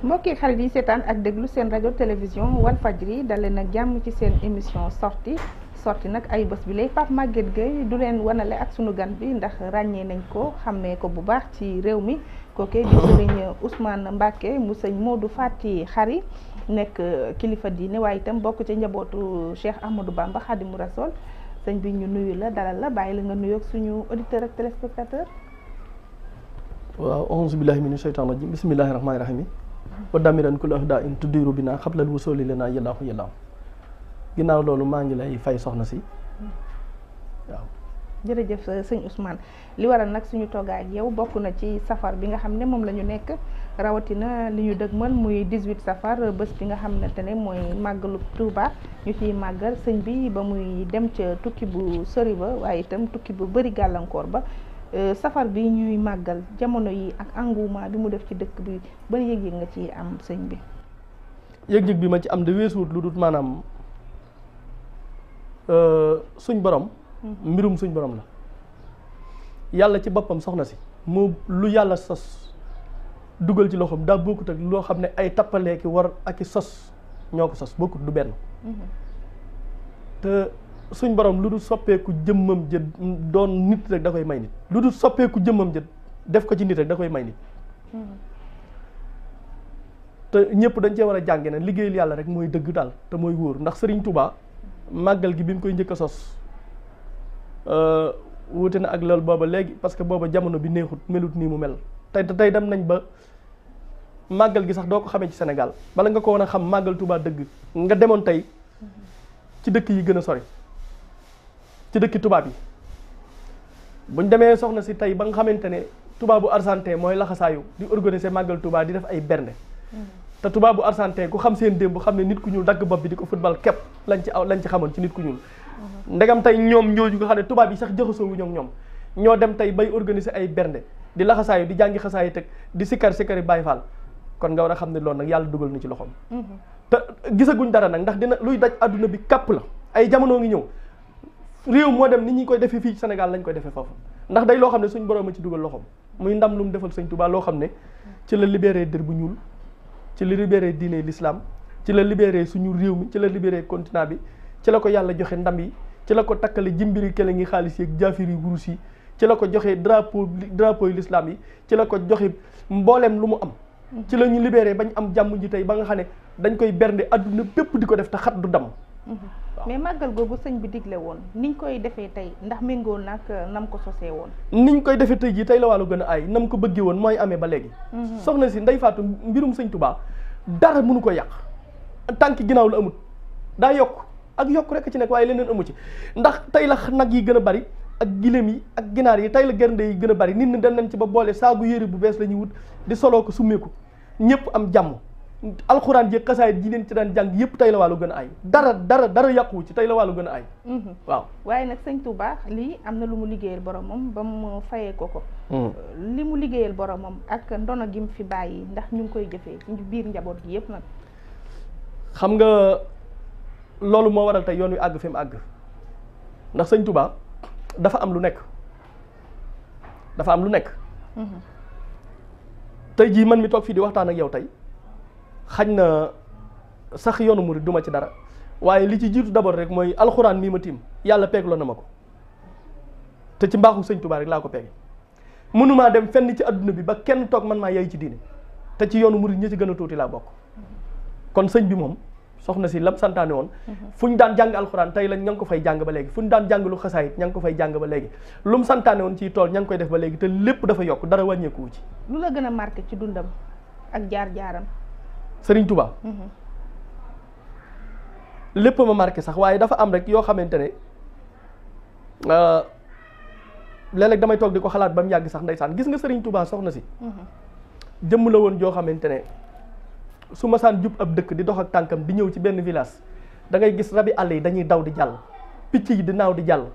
mbokki xarit yi seetaan ak déglu seen rajo télévision Walfadjri dalee nag jàmm ci seen émission sorti nag ay bés bi lay Pape Maguette Gueye du leen wanale ak sunu gan bi ndax ràññee nañ ko xàmmee ko bu baax ci réew mi kooke di sëriñ Ousmane Mbacké mu sëñ Modou Fati Khary nekk kilifa diine waaye itam bokk ci njabootu Cheikh Ahmadou Bamba Khadimou Rassoul sëñ bi ñu nuyu la dalal la bàyyi la nga nuyoog suñu auditeur ak téléspectateur. waaw auzu billahi mina shaytaan rajim bismillahi rahmaani rahim wa damiran kul ahda in tuddiru bina xablal wusuli lana yallaahu yallaahu ginnaaw loolu maa ngi lay fay soxna si waaw. jërëjëf sëñ Ousmane li waral nag suñu toogaay ak yow bokk na ci safar bi nga xam ne moom la ñu nekk rawatina li ñu dëgmal muy 18 safar bés bi nga xamante ne mooy màggalu Touba ñu ciy màggal sëñ bi ba muy dem ca tukki bu sori ba waaye itam tukki bu bëri gàllankoor ba safar bi ñuy màggal jamono yi ak engouement bi mu def ci dëkk bi ban yëg-yëg nga ci am sëñ bi. yëg-yëg bi ma ci am de weesuwut lu dul maanaam suñ borom. mbirum suñ borom la yàlla ci boppam soxna si moo lu yàlla sos dugal ci loxoom daa bokkut ak loo xam ne ay tappaleeki war ak i sos ñoo ko sos bokkut du benn te suñ borom lu dul soppeeku jëmmam jë doon nit rek da koy may nit lu dul soppeeku jëmmam jë def ko ci nit rek da koy may nit te ñëpp dañ cee war a jànge ne liggéeyal yàlla rek mooy dëgg daal te mooy wóor ndax Sëriñ Tuubaa màggal gi bi mu koy njëkk a sos wuute na ak loolu booba léegi parce que booba jamono bi neexut melut nii mu mel tey dem nañ ba màggal gi sax doo ko xamee ci Sénégal bala nga ko woon a xam màggal Touba dëgg nga demoon tey ci dëkk yi gën a sori ci dëkki tubaab yi buñ demee soxna si tey ba nga xamante ne tubaabu Argentin mooy laxasaayu di organiser màggal Touba di def ay bernde te tubaabu Argentin ku xam seen démb xam ne nit ku ñuul dagg bopp bi di ko football képp lañ ci xamoon ci nit ku ñuul ndegam tey ñoom ñooñu nga xam ne tubaab yi sax jaxasoo wu ñoom ñoo dem tey bay organiser ay bernde di laxasaayu di jàngi xasaayu teg di sikkari Baay Faal kon nga war a xam ne loolu nag yàlla dugal na ci loxoom te gisaguñ dara nag ndax dina luy daj àdduna bi kàpp la ay jamono ngi ñëw réew moo dem nit ñi koy defee fii ci Sénégal lañ koy defee foofu ndax day loo xam ne suñ borom a ci dugal loxoom muy ndam lu mu defal sëñ Tuubaa loo xam ne ci la libéré dër bu ñuul ci la libéré diine l'islam ci la libéré suñu réew mi ci la libéré continent bi ci la ko yàlla joxe ndam yi ci la ko takkale jimbiri kele ngi xaalis yeeg jaafiri wurus yi ci la ko joxe drapeau yi l'islam yi ci la ko joxe mbooleem lu mu am ci la ñu libéré bañ am jàmm ji tey ba nga xam ne dañ koy bernde adduna bépp di ko def te xat du dam mais màggal googu sëñ bi digle woon niñ koy defee tey ndax méngoo nag nam ko sosee woon niñ koy defee tey jii tey la wàllu gën a aay nam ko bëggee woon mooy amee ba léegi soxna si Ndey Faatu mbirum sëñ Tuubaa dara mënu ko yàq tànk ginnaaw la amut daa yokk ak yokk rek ci nekk waaye leneen amu ci ndax tey la nag yi gën a bari ak giléem yi ak ginaar yi tey la gernde yi gën a bari nit ñi dem nañ ci ba boole saagu yére bu bees la ñuy wut di soloo ko summeeku ñëpp am jàmm alxuraan ji xasaayit ji leen ci daan jàng yëpp tey la wàllu gën a ay dara yàquwu ci tey la wàllu gën a ay waaw waaye nag sëñ Touba lii am na lu mu liggéeyal boromam ba mu fayee ko li mu liggéeyal boromam ak ndono gi mu fi bàyyi ndax ñu ngi koy jëfee biir njaboot gi yëpp nag xam nga loolu moo waral tey yoon wi àgg fi mu àgg ndax sëñ Touba dafa am lu nekk tey jii man mi toog fii di waxtaan ak yow tey xañ na sax yoonu murid duma ci dara waaye li ci jiitu d'abord rek mooy alxuraan mii ma tiim yàlla peegloo na ma ko te ci mbaaxu sëñ Touba rek laa ko peege mënumaa dem fenn ci adduna bi ba kenn toog man maa yay ci diine te ci yoonu murid ñi ci gën a tuuti laa bokk kon sëñ bi moom soxna si lam santaane woon fu ñu daan jàng alxuraan tey lañ ña ngi ko fay jàng ba léegi fu ñu daan jàng lu xasaayit ña ngi ko fay jàng ba léegi lu mu santaane woon ciy tool ña ngi koy def ba léegi te lépp dafa yokk dara wàññeeku ci lu la gën a marqué ci dundam ak jaar-jaaram Sëriñ Touba lépp ma marqué sax waaye dafa am rek yoo xamante ne léeg-léeg damay toog di ko xalaat ba mu yàgg sax ndeysaan gis nga Sëriñ Touba soxna si jëmm la woon joo xamante ne su ma saan jub ab dëkk di dox ak tànkam di ñëw ci benn village da ngay gis rabi àll yi dañuy daw di jàll picc yi di naaw di jàll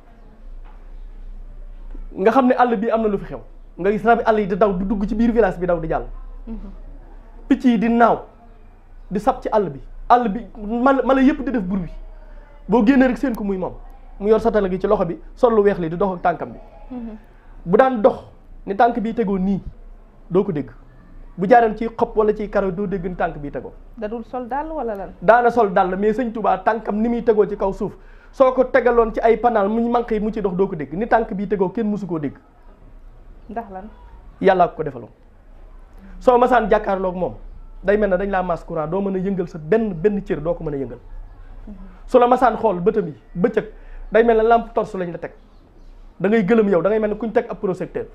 nga xam ne àll bi am na lu fi xew nga gis rabi àll yi di daw di dugg ci biir village bi daw di jàll picc yi di naaw di sab ci àll bi mala yëpp di def bruit boo génnee rek seen ko muy moom mu yor satala gi ci loxo bi sol lu weex li di dox ak tànkam bi bu daan dox ni tànk bi tegoo nii doo ko dégg bu jaaroon ci xob wala ci karo doo dégg ni tànk bii tegoo. da dul sol dàll wala lan. daana sol dàll mais sëñ Touba tànkam ni muy tegoo ci kaw suuf soo ko tegaloon ci ay panaal mu manqué yi mu ci dox doo ko dégg ni tànk bii tegoo kenn mësu koo dégg. ndax lan. yàllaa ko defaloon soo masaan jàkkaarloog moom day mel ne dañ laa masse courant doo mën a yëngal sa benn cër doo ko mën a yëngal. su la masaan xool bëtam yi bëccëg day mel ne lampe torche lañ la teg da ngay gëlëm yow da ngay mel ne kuñ teg ab projecteur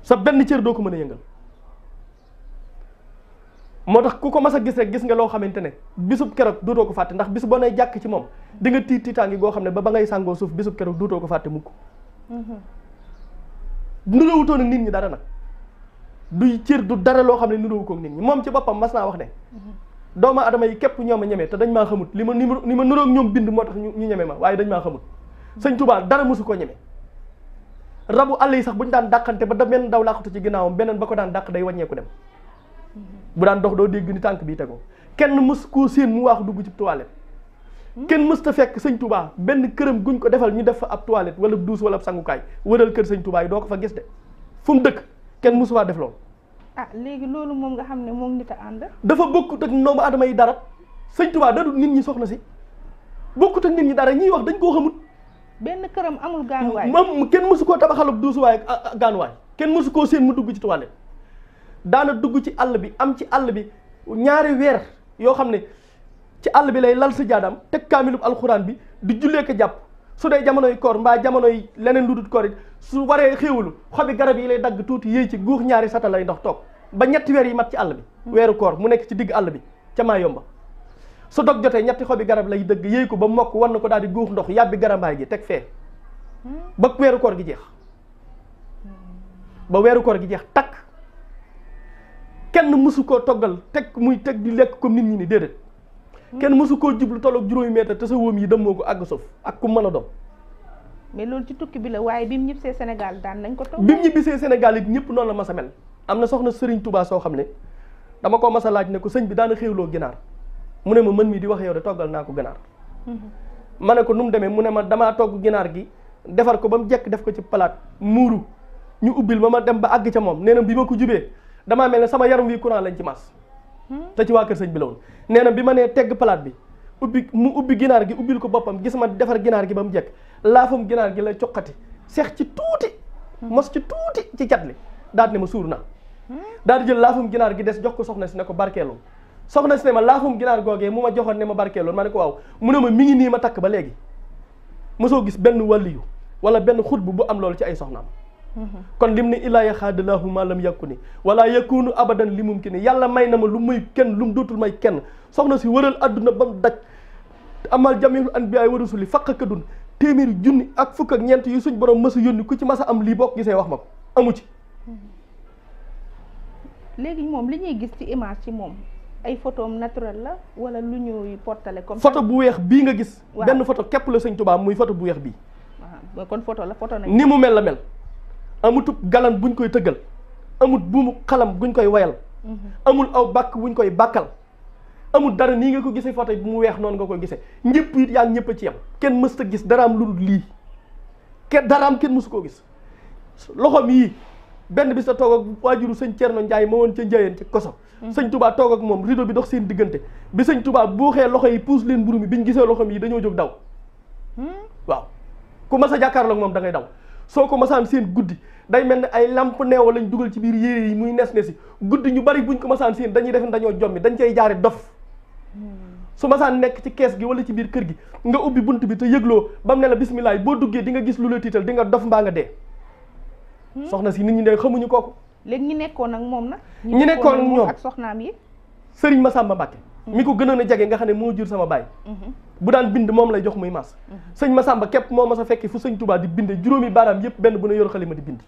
sa benn cër doo ko mën a yëngal. moo tax ku ko mas a gis rek gis nga loo xamante ne bisub keroog duutoo ko fàtte ndax bis boo nay jàkk ci moom di nga tiitaangi goo xam ne ba ngay sàngoo suuf bisub keroog duutoo ko fàtte mukk. nuróowutoon ak nit ñi dara nag du cër du dara loo xam ne nuróowu ko ak nit ñi moom ci boppam mas naa wax ne doomu adama yi képp ñoo ma ñeme te dañ maa xamut li ma nuróog ñoom bind moo tax ñu ñeme ma waaye dañ maa xamut. sëñ Touba dara mosu koo ñeme rabu àll yi sax buñu daan dàqante ba da benn daw làqatu ci ginnaawam beneen ba ko daan dàq day wàññeeku dem. bu daan dox doo dégg ni tànk bii tegoo kenn mës koo séen mu waaxu dugg ci toilette kenn mës ta fekk sëñ Touba benn këram guñ ko defal ñu def fa ab toilette wala douche wala ab sangukaay wëral kër sëñ Touba yi doo ko fa gis de fu mu dëkk kenn mësu faa def loolu. ah léegi loolu moom nga xam ne moom nit a ànd. dafa bokkut ak doomu adama yi dara sëñ Touba da du nit ñi soxna si bokkut ak nit ñi dara ñiy wax dañ koo xamut. benn këram amul gaanuwaay. moom kenn mësu koo tabaxalub duusuwaay ak gaanuwaay kenn mësu koo séen mu dugg ci toilette. daana dugg ci àll bi am ci àll bi ñaari weer yoo xam ne ci àll bi lay lal sa jaadam teg kaamilub alxuraan bi di jullee ko jàpp su dee jamonoy koor mbaa jamonoy leneen lu dul koor it su waree xéewalu xobi garab yi lay dagg tuuti yéey ci guux ñaari sata lay ndox toog ba ñetti weer yi mat ci àll bi weeru koor mu nekk ci digg àll bi ca maa yomba su dog jotee ñetti xobi garab lay dëgg yéey ko ba mokk war na ko daal di guux ndox yàbbi garambaay gi teg fee ba weeru koor gi jeex ba weeru koor gi jeex takk kenn mësu koo toggal teg muy teg di lekk comme nit ñi ni déedéet kenn mësu koo jublu tolloog juróomi mètre te sa wóom yi demoo ko àgg suuf ak ku mën a doon. mais loolu ci tukki bi la waaye bi mu ñibbisee Sénégal daan nañ ko togg. bi mu ñibbisee Sénégal it ñëpp noonu la mas a mel am na soxna Serigne Touba soo xam ne dama ko mas a laaj ne ko sëñ bi daana xéewloo ginaar mu ne ma mën mii di wax yow de toggal naa ko ginaar. ma ne ko nu mu demee mu ne ma damaa togg ginaar gi defar ko ba mu jekk def ko ci palaat muuru ñu ubbil ma dem ba àgg ca moom nee na bi ma ko jubee damaa mel ne sama yaram wi courant lañ ci mas te ci waa kër sëñ bi la woon nee na bi ma nee tegg palaat bi ubbi ginaar gi ubbil ko boppam gis ma defar ginaar gi ba mu jekk laafam ginaar gi la coqati seex ci tuuti mos ci tuuti ci cat li daal ne ma suur naa daal di jël laafam ginaar gi des jox ko soxna si ne ko barkeeloon soxna si ne ma laafam ginaar googee mu ma joxoon ne ma barkeeloon ma ne ko waaw mu ne ma mi ngi nii ma takk ba léegi mosoo gis benn wàlliyu wala benn xutbu bu am loolu ci ay soxnaam kon lim ne illaa yaxaadalaahu ma lam yakku ni wala yakunu abadan li mumkin ni yàlla may na ma lu may kenn lu mu dootul may kenn soxna si wëral adduna ba mu daj amal jamiul anbiyaay wa rusuli faqakadun téeméeri junni ak fukk ak ñeent yu suñ borom mësa yónni ku ci masa am lii bokk gisee wax ma ko amu ci. léegi moom li ñuy gis ci image ci moom ay photo naturel la wala lu ñuy portale comme photo bu weex bii nga gis benn photo képp la sëñ Tuubaa muy photo bu weex bii kon photo la photo nañ ni mu mel la mel amutub galan buñ koy tëggal amut buumu xalam buñ koy wayal amul aw bàkk buñ koy bàkkal amul dara nii nga ko gisee photo bu mu weex noonu nga koy gisee ñëpp it yaa ñëpp a ci yam kenn mës ta gis daraam lu dul lii daraam kenn mësu koo gis loxoom yii benn bis la toog ak waajuru sëñ Thierno Ndiaye ma woon ca Njayeen ci koso sëñ Touba toog ak moom rideau bi dox seen diggante bi sëñ Touba buuxee loxo yi puus leen mburu mi biñ gisee loxoom yi dañoo jóg daw waaw ku mas a jàkkaarloo ak moom da ngay daw soo ko masaan seen guddi day mel ne ay lamp neewa lañ dugal ci biir yére yi muy nes nesi guddi ñu bari buñ ko masaan seen dañuy def dañoo jommi dañ cay jaare dof su masaan nekk ci kees gi wala ci biir kër gi nga ubbi bunt bi te yëgloo ba mu ne la bismillah boo duggee di nga gis lu la tiital di nga dof mbaa nga dee soxna si nit ñi ne xamuñu kooku léegi ñi nekkoon ak moom nag ñi nekkoon ak ñoom ak soxnaam yi Sëriñ Masamba Mbàkke mi ko gënoon a jege nga xam ne moo jur sama baay bu daan bind moom lay jox muy mas sëñ Masamba képp moo mas a fekki fu sëñ Touba di binde juróomi baaraam yëpp benn bu ne yor xalima di bind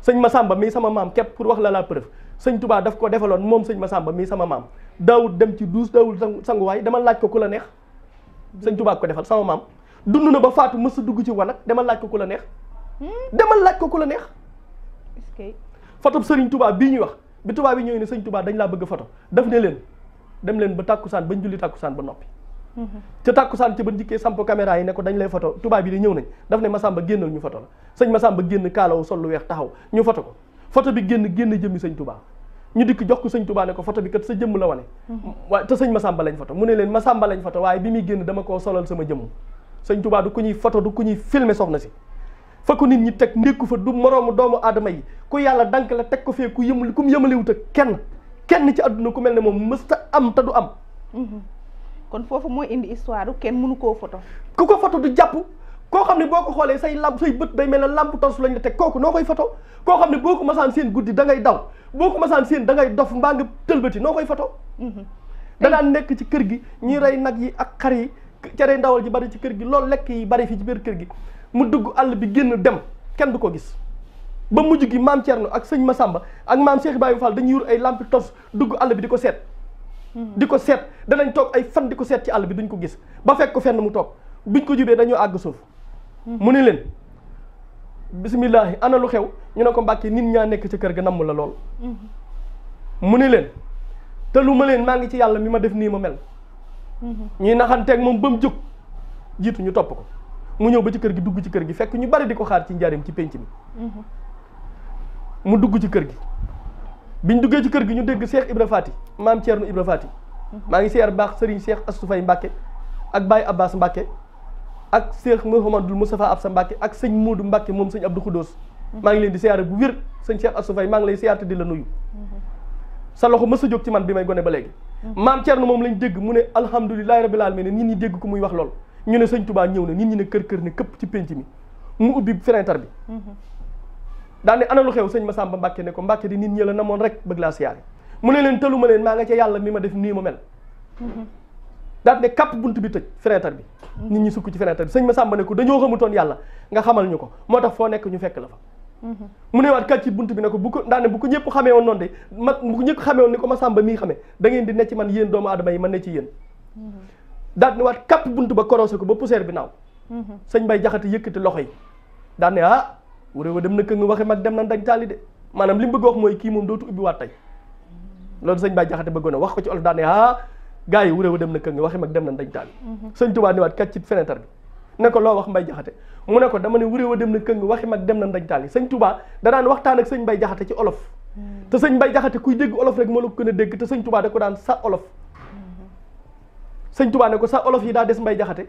sëñ Masamba mii sama maam képp pour wax la preuve sëñ Touba daf ko defaloon moom sëñ Masamba mii sama maam daawul dem ci duus daawul sanguwaay dama laaj ko ku la neex sëñ Touba ko defal sama maam dund na ba faatu mës a dugg ci wanag dama laaj ko ku la neex demal laaj ko ku la neex photo sëriñ Touba bii ñuy wax bi Touba bi ñëwee ne sëñ Touba dañ laa bëgg photo daf ne leen dem leen ba tàkkusaan bañ julli tàkkusaan ba noppi ca tàkkusaan ci ba njëkkee samp caméra yi ne ko dañ lay photo Touba bi di ñëw nañ daf ne Masamba génnal ñu photo la sëñ Masamba génn kaalaw sol lu weex taxaw ñu photo ko photo bi génn jëmmi sëñ Touba ñu dikk jox ko sëñ Touba ne ko photo bi kat sa jëmm la wane waaye te sëñ Massamba lañ photo mu ne leen Massamba lañ photo waaye bi muy génn dama koo solal sama jëmm sëñ Touba du ku ñuy photo du ku ñuy filmer soxna si fa ko nit ñi teg ndékku fa du moroomu doomu aadama yi ku yàlla dank la teg ko fee ku mu yëmalewut ak kenn ci àdduna ku mel ne moom mësta am te du am kon foofu mooy indi histoire kenn mënu koo photo ku ko photo du jàpp koo xam ne boo ko xoolee say bët day mel ne lamp tos lañ la teg kooku noo koy photo koo xam ne boo ko masaan seen guddi da ngay daw boo ko masaan seen da ngay dof mbaa nga tëlbati noo koy photo da daan nekk ci kër gi ñuy rey nag yi ak xar yi cere ndawal ji bari ci kër gi loolu lekk yi bari fii ci biir kër gi mu dugg àll bi génn dem kenn du ko gis ba mujj gi maam Thierno ak sëñ Massamba ak maam Cheikh Ibrahima Fall dañuy yor ay lampi tos dugg àll bi di ko seet danañ toog ay fan di ko seet ci àll bi duñ ko gis ba fekk ko fenn mu toog biñ ko jubee dañoo àgg suuf mu ne leen bisimillahi ana lu xew ñu ne ko Mbàkke nit ñaa nekk ci kër ga namm la lool mu ne leen te lu ma leen maa ngi ci yàlla mi ma def nii ma mel ñuy naxanteeg moom ba mu jóg jiitu ñu topp ko mu ñëw ba ci kër gi dugg ci kër gi fekk ñu bari di ko xaar ci njaarim ci pénc mi mu dugg ci kër gi biñ duggee ci kër gi ñu dégg Cheikh Ibra Fati maam Thierno Ibra Fati maa ngi seer baax Serigne Cheikh Astou Faye Mbacke ak Baye Abbas Mbacke ak Cheikh Mouhamadul Moustapha Absa Mbacke ak sëñ Modou Mbacke moom sëñ Abdou Khoudoss maa ngi leen di siyaare bu wér sëñ Cheikh Astou Faye maa ngi lay siyaare di la nuyu sa loxo mës a jóg ci man bi may gone ba léegi maam Thierno moom lañ dégg mu ne alhamdulilahi rabbil alamin nit ñi dégg ko muy wax lool ñu ne sëñ Touba ñëw na nit ñi ne kër ne këpp ci penc mi mu ubbi fenêtre bi daal ne ana lu xew sëñ Massamba Mbacke ne ko Mbacke di nit ñi la namoon rek bëgg laa siyaare mu ne leen tëlu ma leen maa nga ca yàlla mi ma def nii ma mel daal ne kàpp bunt bi tëj fenêtre bi nit ñi sukk ci fenêtre bi sëñ Massamba ne ko dañoo xamutoon yàlla nga xamal ñu ko moo tax foo nekk ñu fekk la fa mu ne waat kat ci bunt bi ne ko bu ko daane bu ko ñëpp xamee woon noonu de bu ko ñëpp xamee woon ni ko Massamba mii xamee da ngeen di ne ci man yéen doomu aadama yi man ne ci yéen daal ne waat kàpp bunt ba korosé ko ba poussière bi naaw sëñ Mbay Jaxate yëkkati loxo yi daal ne wuré wa dem na kë nga waxe mag dem na dañ taali de maanaam li mu bëgg wax mooy kii moom dootu ubbi waat tey loolu sëñ Mbay Jaxate bëggoon a wax ko ci olof daal ne gars yi wuré wa dem na kë nga waxe mag dem na dañ taali sëñ Tuubaa ne waat kat ci fenêtre bi ne ko loo wax Mbay Jaxate mu ne ko dama ne wuré wa dem na kë nga waxe mag dem na dañ taali sëñ Tuubaa da daan waxtaan ak sëñ Mbay Jaxate ci olof te sëñ Mbay Jaxate kuy dégg olof rek moo la ko gën a dégg te sëñ Tuubaa da ko daan sa olof sëñ Tuubaa ne ko sa olof yi daa des Mbay Jaxate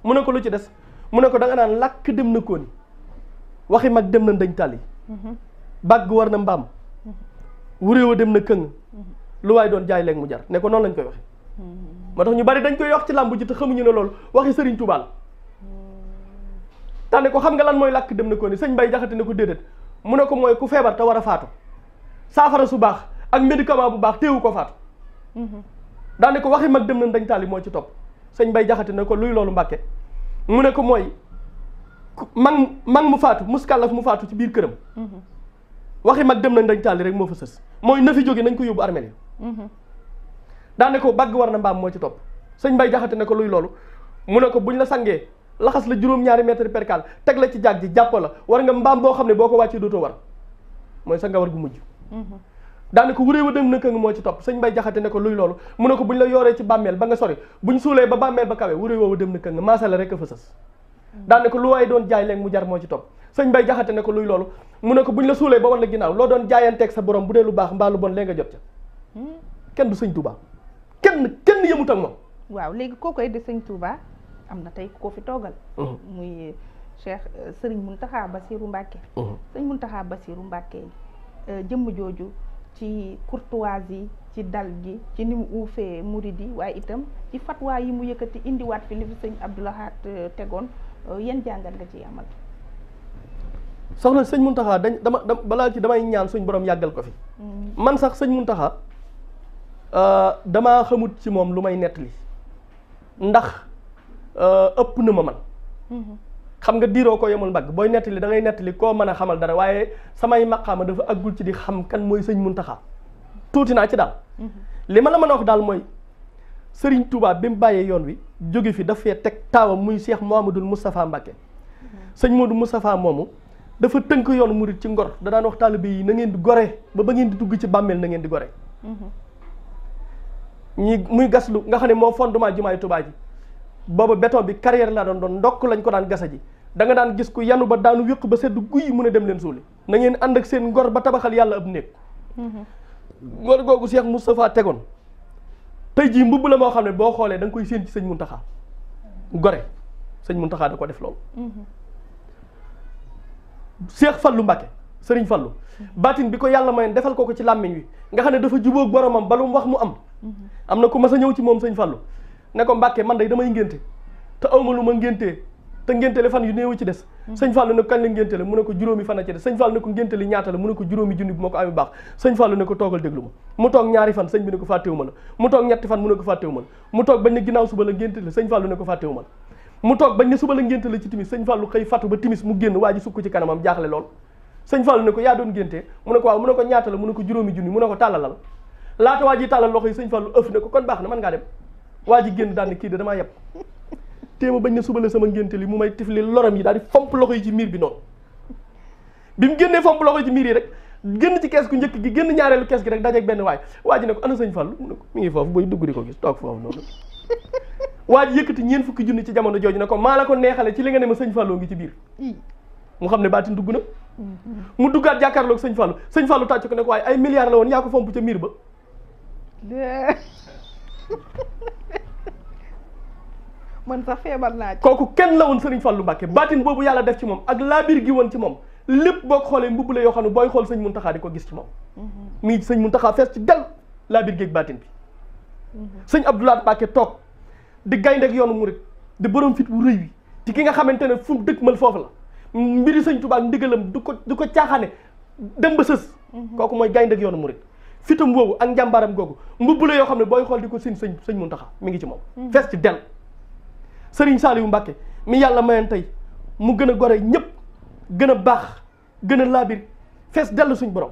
mu ne ko lu ci des mu ne ko da nga naan làkk dem na kooni waxi mag dem na dañ tàlli bàgg war na mbaam wuréewa dem na këng lu waaye doon jaay leeg mu jar ne ko noonu lañ koy waxe moo tax ñu bari dañ koy wax ci làmb ji te xamuñu ne loolu waxi sëriñ Tuubaa la tax ne ko xam nga lan mooy làkk dem na kooni sëñ Mbay Jaxate ne ko déedéet mu ne ko mooy ku feebar te war a faatu saafara su baax ak médicament bu baax téewu ko faatu daane ko waxi mag dem na dañ tàlli moo ci topp sëñ Mbay Jaxate ne ko luy loolu Mbàkke mu ne ko mooy mag mu faatu muskàllaf mu faatu ci biir këram waxi mag dem nañ dañ tàlli rek moo fa sës mooy na fi jóge nañ ko yóbbu armeel yi daane ko bàgg war na mbaam moo ci topp sëñ Mbay Jaxate ne ko luy loolu mu ne ko buñ la sangee laxas la juróom-ñaari mètre percal teg la ci jaag ji jàpp la war nga mbaam boo xam ne boo ko wàccee dootoo war mooy sa nga war gu mujj daane ko wuréewa dem na këng moo ci topp sëñ Mbay Jaxate ne ko luy loolu mu ne ko buñ la yooree ci bàmmeel ba nga sori buñ suulee ba bàmmeel ba kawe wuréewa dem na këng maasala rek a fa sës daane ko lu waaye doon jaay léegi mu jar moo ci topp sëñ Mbay Jaxate ne ko luy loolu mu ne ko buñ la suulee ba wan la ginnaaw loo doon jaayanteeg sa borom bu dee lu baax mbaa lu bon lee nga jot ca kenn du sëñ Touba kenn yëmut ak moom waaw léegi koo koy de sëñ Touba am na tey ku ko fi toogal muy Cheikh Serigne Mountakha Bassirou Mbacké sëñ Mountakha Bassirou Mbacké jëmm jooju ci courtoisie ci dal gi ci ni mu uufee murid yi waaye itam ci fatwa yi mu yëkkati indiwaat fi li fi sëñ Abdou Lahad tegoon yan jàngat nga ciy amal soxna sëñ Mountakha balaa ci damay ñaan suñ borom yàggal ko fi man sax sëñ Mountakha damaa xamut ci moom lu may nettali ndax ëpp na ma man xam nga diiroo ko yemul mbagg booy nettali da ngay nettali koo mën a xamal dara waaye samay maqaama dafa àggul ci di xam kan mooy sëñ Mountakha tuuti naa ci daal li ma la mën a wax daal mooy Serigne Touba bi mu bàyyee yoon wi jóge fi daf fee teg taawam muy Cheikh Mouhamadoul Moustapha Mbacké sëñ Modou Moustapha moomu dafa tënk yoonu murid ci ngor da daan wax taalibe yi na ngeen di gore ba ngeen di dugg ci bàmmeel na ngeen di gore ñi muy gaslu nga xam ne moo fondement jumaay Touba ji booba béton bi carrière laa doon ndokk lañ ko daan gasa ji da nga daan gis ku yanu ba daanu wéq ba sedd guy mu ne dem leen suuli na ngeen ànd ak seen ngor ba tabaxal yàlla ab néeg ngor googu Cheikh Moustapha tegoon tey jii mbubb la moo xam ne boo xoolee da nga koy séen ci sëñ Muntaxa gore sëñ Muntaxa da ko def loolu Cheikh Fallou Mbacké Sëriñ Fallou baatin bi ko yàlla mayoon defal ko ci làmmiñ wi nga xam ne dafa jubóog boromam ba lu mu wax mu am na ku mas a ñëw ci moom sëñ Fallou ne ko Mbacké man day damay ngénte te awma lu ma ngéntee te ngéntele fan yu néew ci des sëñ Fallou ne ko kañ la ngéntele mu ne ko juróomi fan a ci des sëñ Fallou ne ko ngéntele ñaata la mu ne ko juróomi junni bu ma ko amee baax sëñ Fallou ne ko toogal déglu ma mu toog ñaari fan sëñ bi ne ko fàttewu ma la mu toog ñetti fan mu ne ko fàttewu ma la mu toog bañ ne ginnaaw suba la ngéntele sëñ Fallou ne ko fàttewu ma la mu toog bañ ne suba la ngéntele ci timis sëñ Fallou xëy fàttu ba timis mu génn waa ji sukk ci kanamam jaaxle lool sëñ Fallou ne ko yaa doon ngéntee mu ne ko waaw mu ne ko ñaata la mu ne ko juróomi junni mu ne ko tàllalal laata waa ji tàllal loxo yi sëñ Fallou ëf ne ko kon baax na mën ngaa dem waa ji génn daal ne kii de damaa yeb téema bañ ne suba la sama ngénte li mu may tifli loram yi daal di fomp loxo yi ci miir bi noonu bi mu génnee fomp loxo yi ci miir yi rek génn ci kees gu njëkk gi génn ñaareelu kees gi rek dajeeg benn waay waa ji ne ko ana sëñ Fallou mu ne ko mi ngi foofu booy dugg di ko gis toog foofu noonu waa ji yëkkati ñeent fukki junni ci jamono jooju ne ko maa la ko neexale ci li nga ne ma sëñ Fallou ngi ci biir mu xam ne baatin dugg na mu duggaat jàkkaarloog sëñ Fallou tàcc ko ne ko waaye ay milliards la woon yaa ko fomp ca miir ba man sax feebar naa ci kooku kenn la woon Serigne Fallou Mbacké baatin boobu yàlla def ci moom ak laabir gi woon ci moom lépp boo ko xoolee mbubb la yoo xam ne booy xool sëñ Muntaxa di ko gis ci moom mi ngi sëñ Muntaxa fees ci del laabir géeg baatin bi sëñ Abdoulaye Mbacké toog di gaynde ak yoonu murit di borom fit bu rëy wi ci ki nga xamante ne fu dëkk mal foofu la mbiri sëñ Tuubaa ndigalam du ko caaxaane dem ba sës kooku mooy gaynde ak yoonu murit fitam woowu ak njàmbaaram googu mbubb la yoo xam ne booy xool di ko sin sëñ Muntaxa mi ngi ci moom fees ci del Sëriñ Saliou Mbacké mi yàlla mayoon tey mu gën a gore ñëpp gën a baax gën a laabir fees dellu suñ borom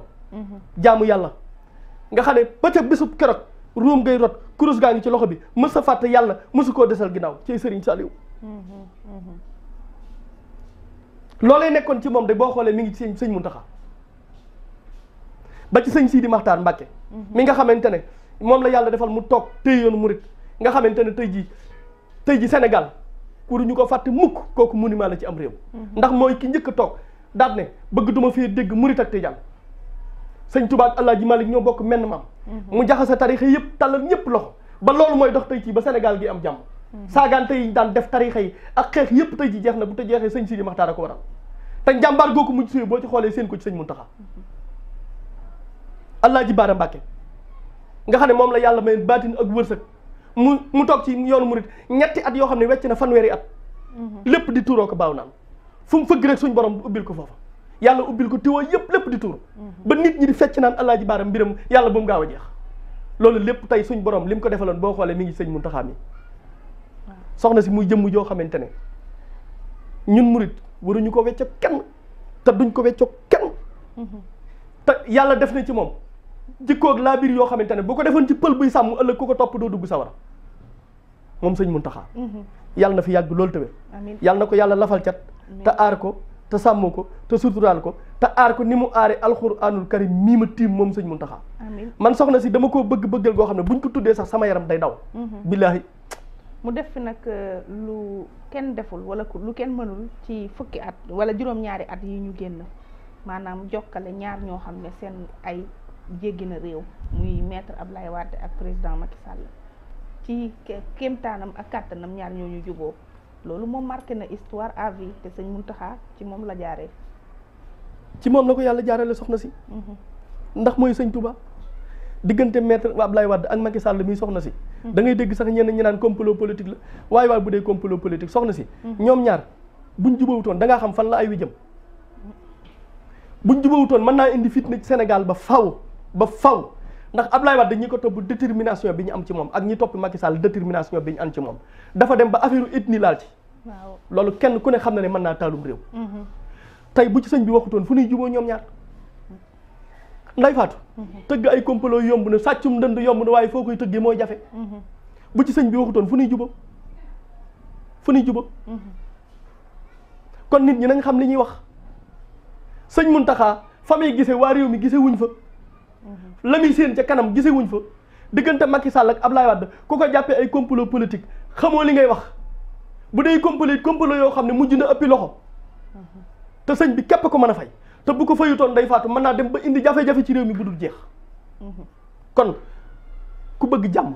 jaamu yàlla nga xam ne ba ca bésub keroog ruum ngay rot kurus gaa ngi ci loxo bi mës a fàtte yàlla mësu koo desal ginnaaw ci Sëriñ Saliou loolee nekkoon ci moom de boo xoolee mi ngi ci sëñ Muntaxa ba ci sëñ Sidi Maxtaar Mbacké mi nga xamante ne moom la yàlla defal mu toog téye yoonu murit nga xamante ne tey ji Sénégal pour ñu ko fàtte mukk kooku monument la ci am réew ndax mooy ki njëkk a toog daat ne bëgg duma fee dégg murit ak tijaan sëñ Tuubaa ak Alaaji Malik ñoo bokk menn maam mu jaxase tarixa yëpp tàllal ñëpp loxo ba loolu mooy dox tey ci ba Sénégal gi am jàmm saagante yi daan def tarixa yi ak xeex yëpp tey ji jeex na bu te jeexee sëñ Sidi Maxtaar a ko waral te njàmbaar googu mujj suy boo ci xoolee seen ko ci sëñ Muntaxa Alaaji Baara Mbacké nga xam ne moom la yàlla may baatin ak wërsëg mu toog ci yoonu murit ñetti at yoo xam ne wecc na fanweeri at lépp di tuuroo ko baaw naan fu mu fëgg rek suñ borom ubbil ko foofa yàlla ubbil ko tiwoo yëpp lépp di tuur ba nit ñi di fecc naan Alaaji Baara mbiram yàlla bu mu gaaw a jeex loolu lépp tey suñ borom li mu ko defaloon boo xoolee mi ngi sëñ Muntaxa mi soxna si muy jëmm joo xamante ne ñun murit waruñu ko wecco kenn te duñ ko wecco kenn te yàlla def na ci moom jikkoog laa biir yoo xamante ne bu ko defoon ci pël buy sàmm ëllëg ku ko topp doo dugg sawara moom sëñ Muntaxa yàlla na fi yàgg loolu tamit yàlla na ko yàlla lafal cat te aar ko te sàmm ko te suturaal ko te aar ko ni mu aare alxuraanul karim mii ma tiim moom sëñ Muntaxa man soxna si dama koo bëgg-bëggal goo xam ne buñ ko tuddee sax sama yaram day daw billaahi mu def fi nag lu kenn deful wala lu kenn mënul ci fukki at wala juróom-ñaari at yi ñu génn maanaam jokkale ñaar ñoo xam ne seen ay jéggi na réew muy maître Abdoulaye Wade ak président Macky Sall ci kéemtaanam ak kàttanam ñaar ñooñu juboo loolu moom marqué na histoire à vie te sëñ Muntaxa ci moom la jaaree ci moom la ko yàlla jaarale soxna si ndax mooy sëñ Touba diggante maître Abdoulaye Wade ak Macky Sall mii soxna si da ngay dégg sax ñenn ñi naan complot politique la waaye bu dee complot politique soxna si ñoom ñaar buñ jubawutoon da ngaa xam fan la ay wi jëm buñ jubawutoon mën naa indi fitna ci Sénégal ba faw ndax Abdoulaye Wade ñi ko topp détermination bi ñu am ci moom ak ñi topp Macky Sall détermination bi ñu am ci moom dafa dem ba affaire ethnie laal ci loolu kenn ku ne xam na ne mën naa taalum réew tey bu ci sëñ bi waxutoon fu ñuy juboo ñoom ñaar nday faatu tëgg ay complot yomb na sàccum ndënd yomb na waaye foo koy tëggee mooy jafe bu ci sëñ bi waxutoon fu ñuy juboo kon nit ñi nañ xam li ñuy wax sëñ Muntaxa fa muy gisee waa réew mi gisee wuñ fa la muy seen ca kanam gisee wuñ fa diggante Macky Sall ak Abdoulaye Wade ku ko jàppee ay complot politique xamoo li ngay wax bu dee complot yoo xam ne mujj na ëppi loxo te sëñ bi képp ko mën a fay te bu ko fayutoon day faatu mën naa dem ba indi jafe-jafe ci réew mi bu dul jeex kon ku bëgg jàmm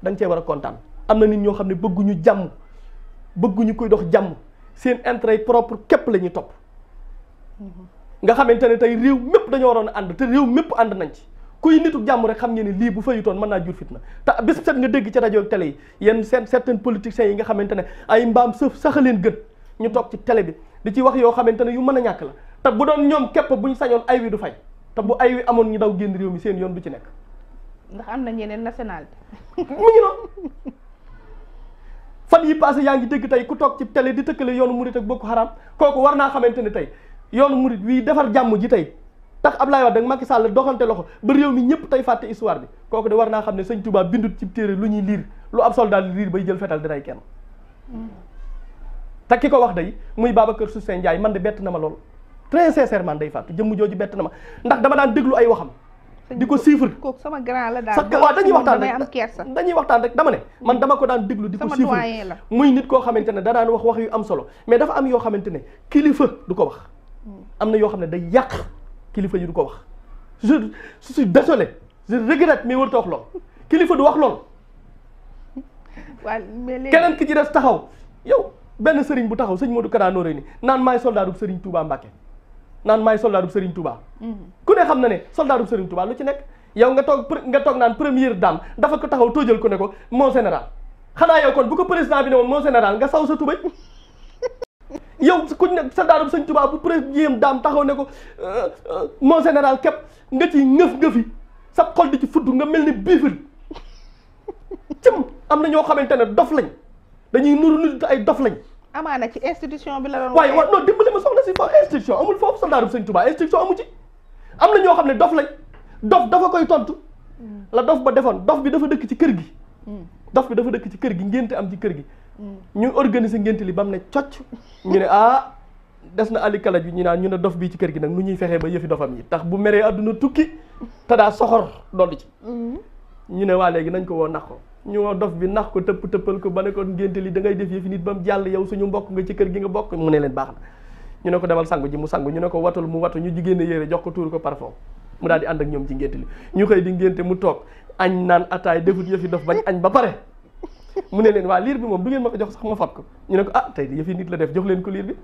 da nga cee war a kontaan. am na nit ñoo xam ne bëgguñu jàmm bëgguñu koy dox jàmm seen intérêt propre képp la ñuy topp nga xamante ne tey réew mépp dañoo waroon a ànd te réew mépp ànd nañ ci kuy nitu jàmm rek xam ngeen ne lii bu fayutoon mën naa jur fitna te bis set nga dégg ci rajo ak télé yi yenn certains politiciens yi nga xamante ne ay mbaam sëf saxa leen gën ñu toog ci télé bi di ci wax yoo xamante ne yu mën a ñàkk la te bu doon ñoom képp buñ sañoon ay wi du fay te bu ay wi amoon ñu daw génn réew mi seen yoon du ci nekk ndax am na ñeneen nationalité mu ngi noonu fan yi passé yaa ngi dégg tey ku toog ci télé di tëkkale yoonu murit ak Boko Haram kooku war naa xamante ne tey yoonu murit wii defar jàmm ji tey tax Ablaye Wade ak Macky Sall doxante loxo ba réew mi ñëpp tey fàtte histoire bi kooku de war naa xam ne sëñ Touba bindut ci téere lu ñuy liir lu ab soldat liir bay jël fetal di rey kenn te ki ko wax day muy Babacar Sousseyn Ndiaye man de bett na ma lool très sincèrement day fàttu jëmm jooju bett na ma ndax dama daan déglu ay waxam di ko chiffre kooku sama grand la daal sax waaw dañuy waxtaan damay am kersa dañuy waxtaan rek dama ne man dama ko daan déglu di ko sama chiffre doyen la muy nit koo xamante ne da daan wax yu am solo mais dafa am yoo xamante ne kilifa du ko wax am na yoo xam ne day yàq kilifa yi du ko wax je suis désolé je regrette mais warut a wax lool kilifa du wax lool waaw mais léegi keneen ki ci des taxaw yow benn sëriñ bu taxaw sëñ Modou Kara Noreyni naan maay soldaarub sëriñ Touba Mbacké naan maay soldaarub sëriñ Touba ku ne xam na ne soldaarub sëriñ Touba lu ci nekk yow nga toog naan première dame dafa ko taxaw tóojal ko ne ko mon général xanaa yow kon bu ko président bi ne woon mon général nga saw sa tubay yow kuñ ne soldaarub sëriñ Touba bu première dame taxaw ne ko mon général képp nga ci ngëfi sa xol di ci fudd nga mel ni biifil cëm am na ñoo xamante ne dof lañ dañuy nuru te ay dof lañ amaana ci institution bi la doon waaye non dimbali ma soxna si foofu institution amul foofu soldaarub sëñ Touba institution amu ci am na ñoo xam ne dof lañ dof dafa koy tontu la dof ba defoon dof bi dafa dëkk ci kër gi dof bi dafa dëkk ci kër gi ngénte am ci kër gi ñu organiser ngénte li ba mu ne cocc ñu ne des na ali kalaj bi ñu naan ñu ne dof bii ci kër gi nag nu ñuy fexee ba yëfi dofam yi tax bu meree àdduna tukki te daa soxor dolli ci ñu ne waa léegi nañ ko woo nax ko ñu woo dof bi nax ko tëppal ko ba ne ko ngénte li da ngay def yëfi nit ba mu jàll yow suñu mbokk nga ci kër gi nga bokk mu ne leen baax na ñu ne ko demal sangu ji mu sangu ñu ne ko watul mu watu ñu jigéen yére jox ko tuur ko parfum mu daal di ànd ak ñoom ci ngénte li ñu xëy di ngénte mu toog añ naan ataay defut yëfi dof bañ añ ba pare mu ne leen waa liir bi moom du ngeen ma ko jox sax ma fab ko ñu ne ko tey di yëfi nit la def jox leen ko liir bi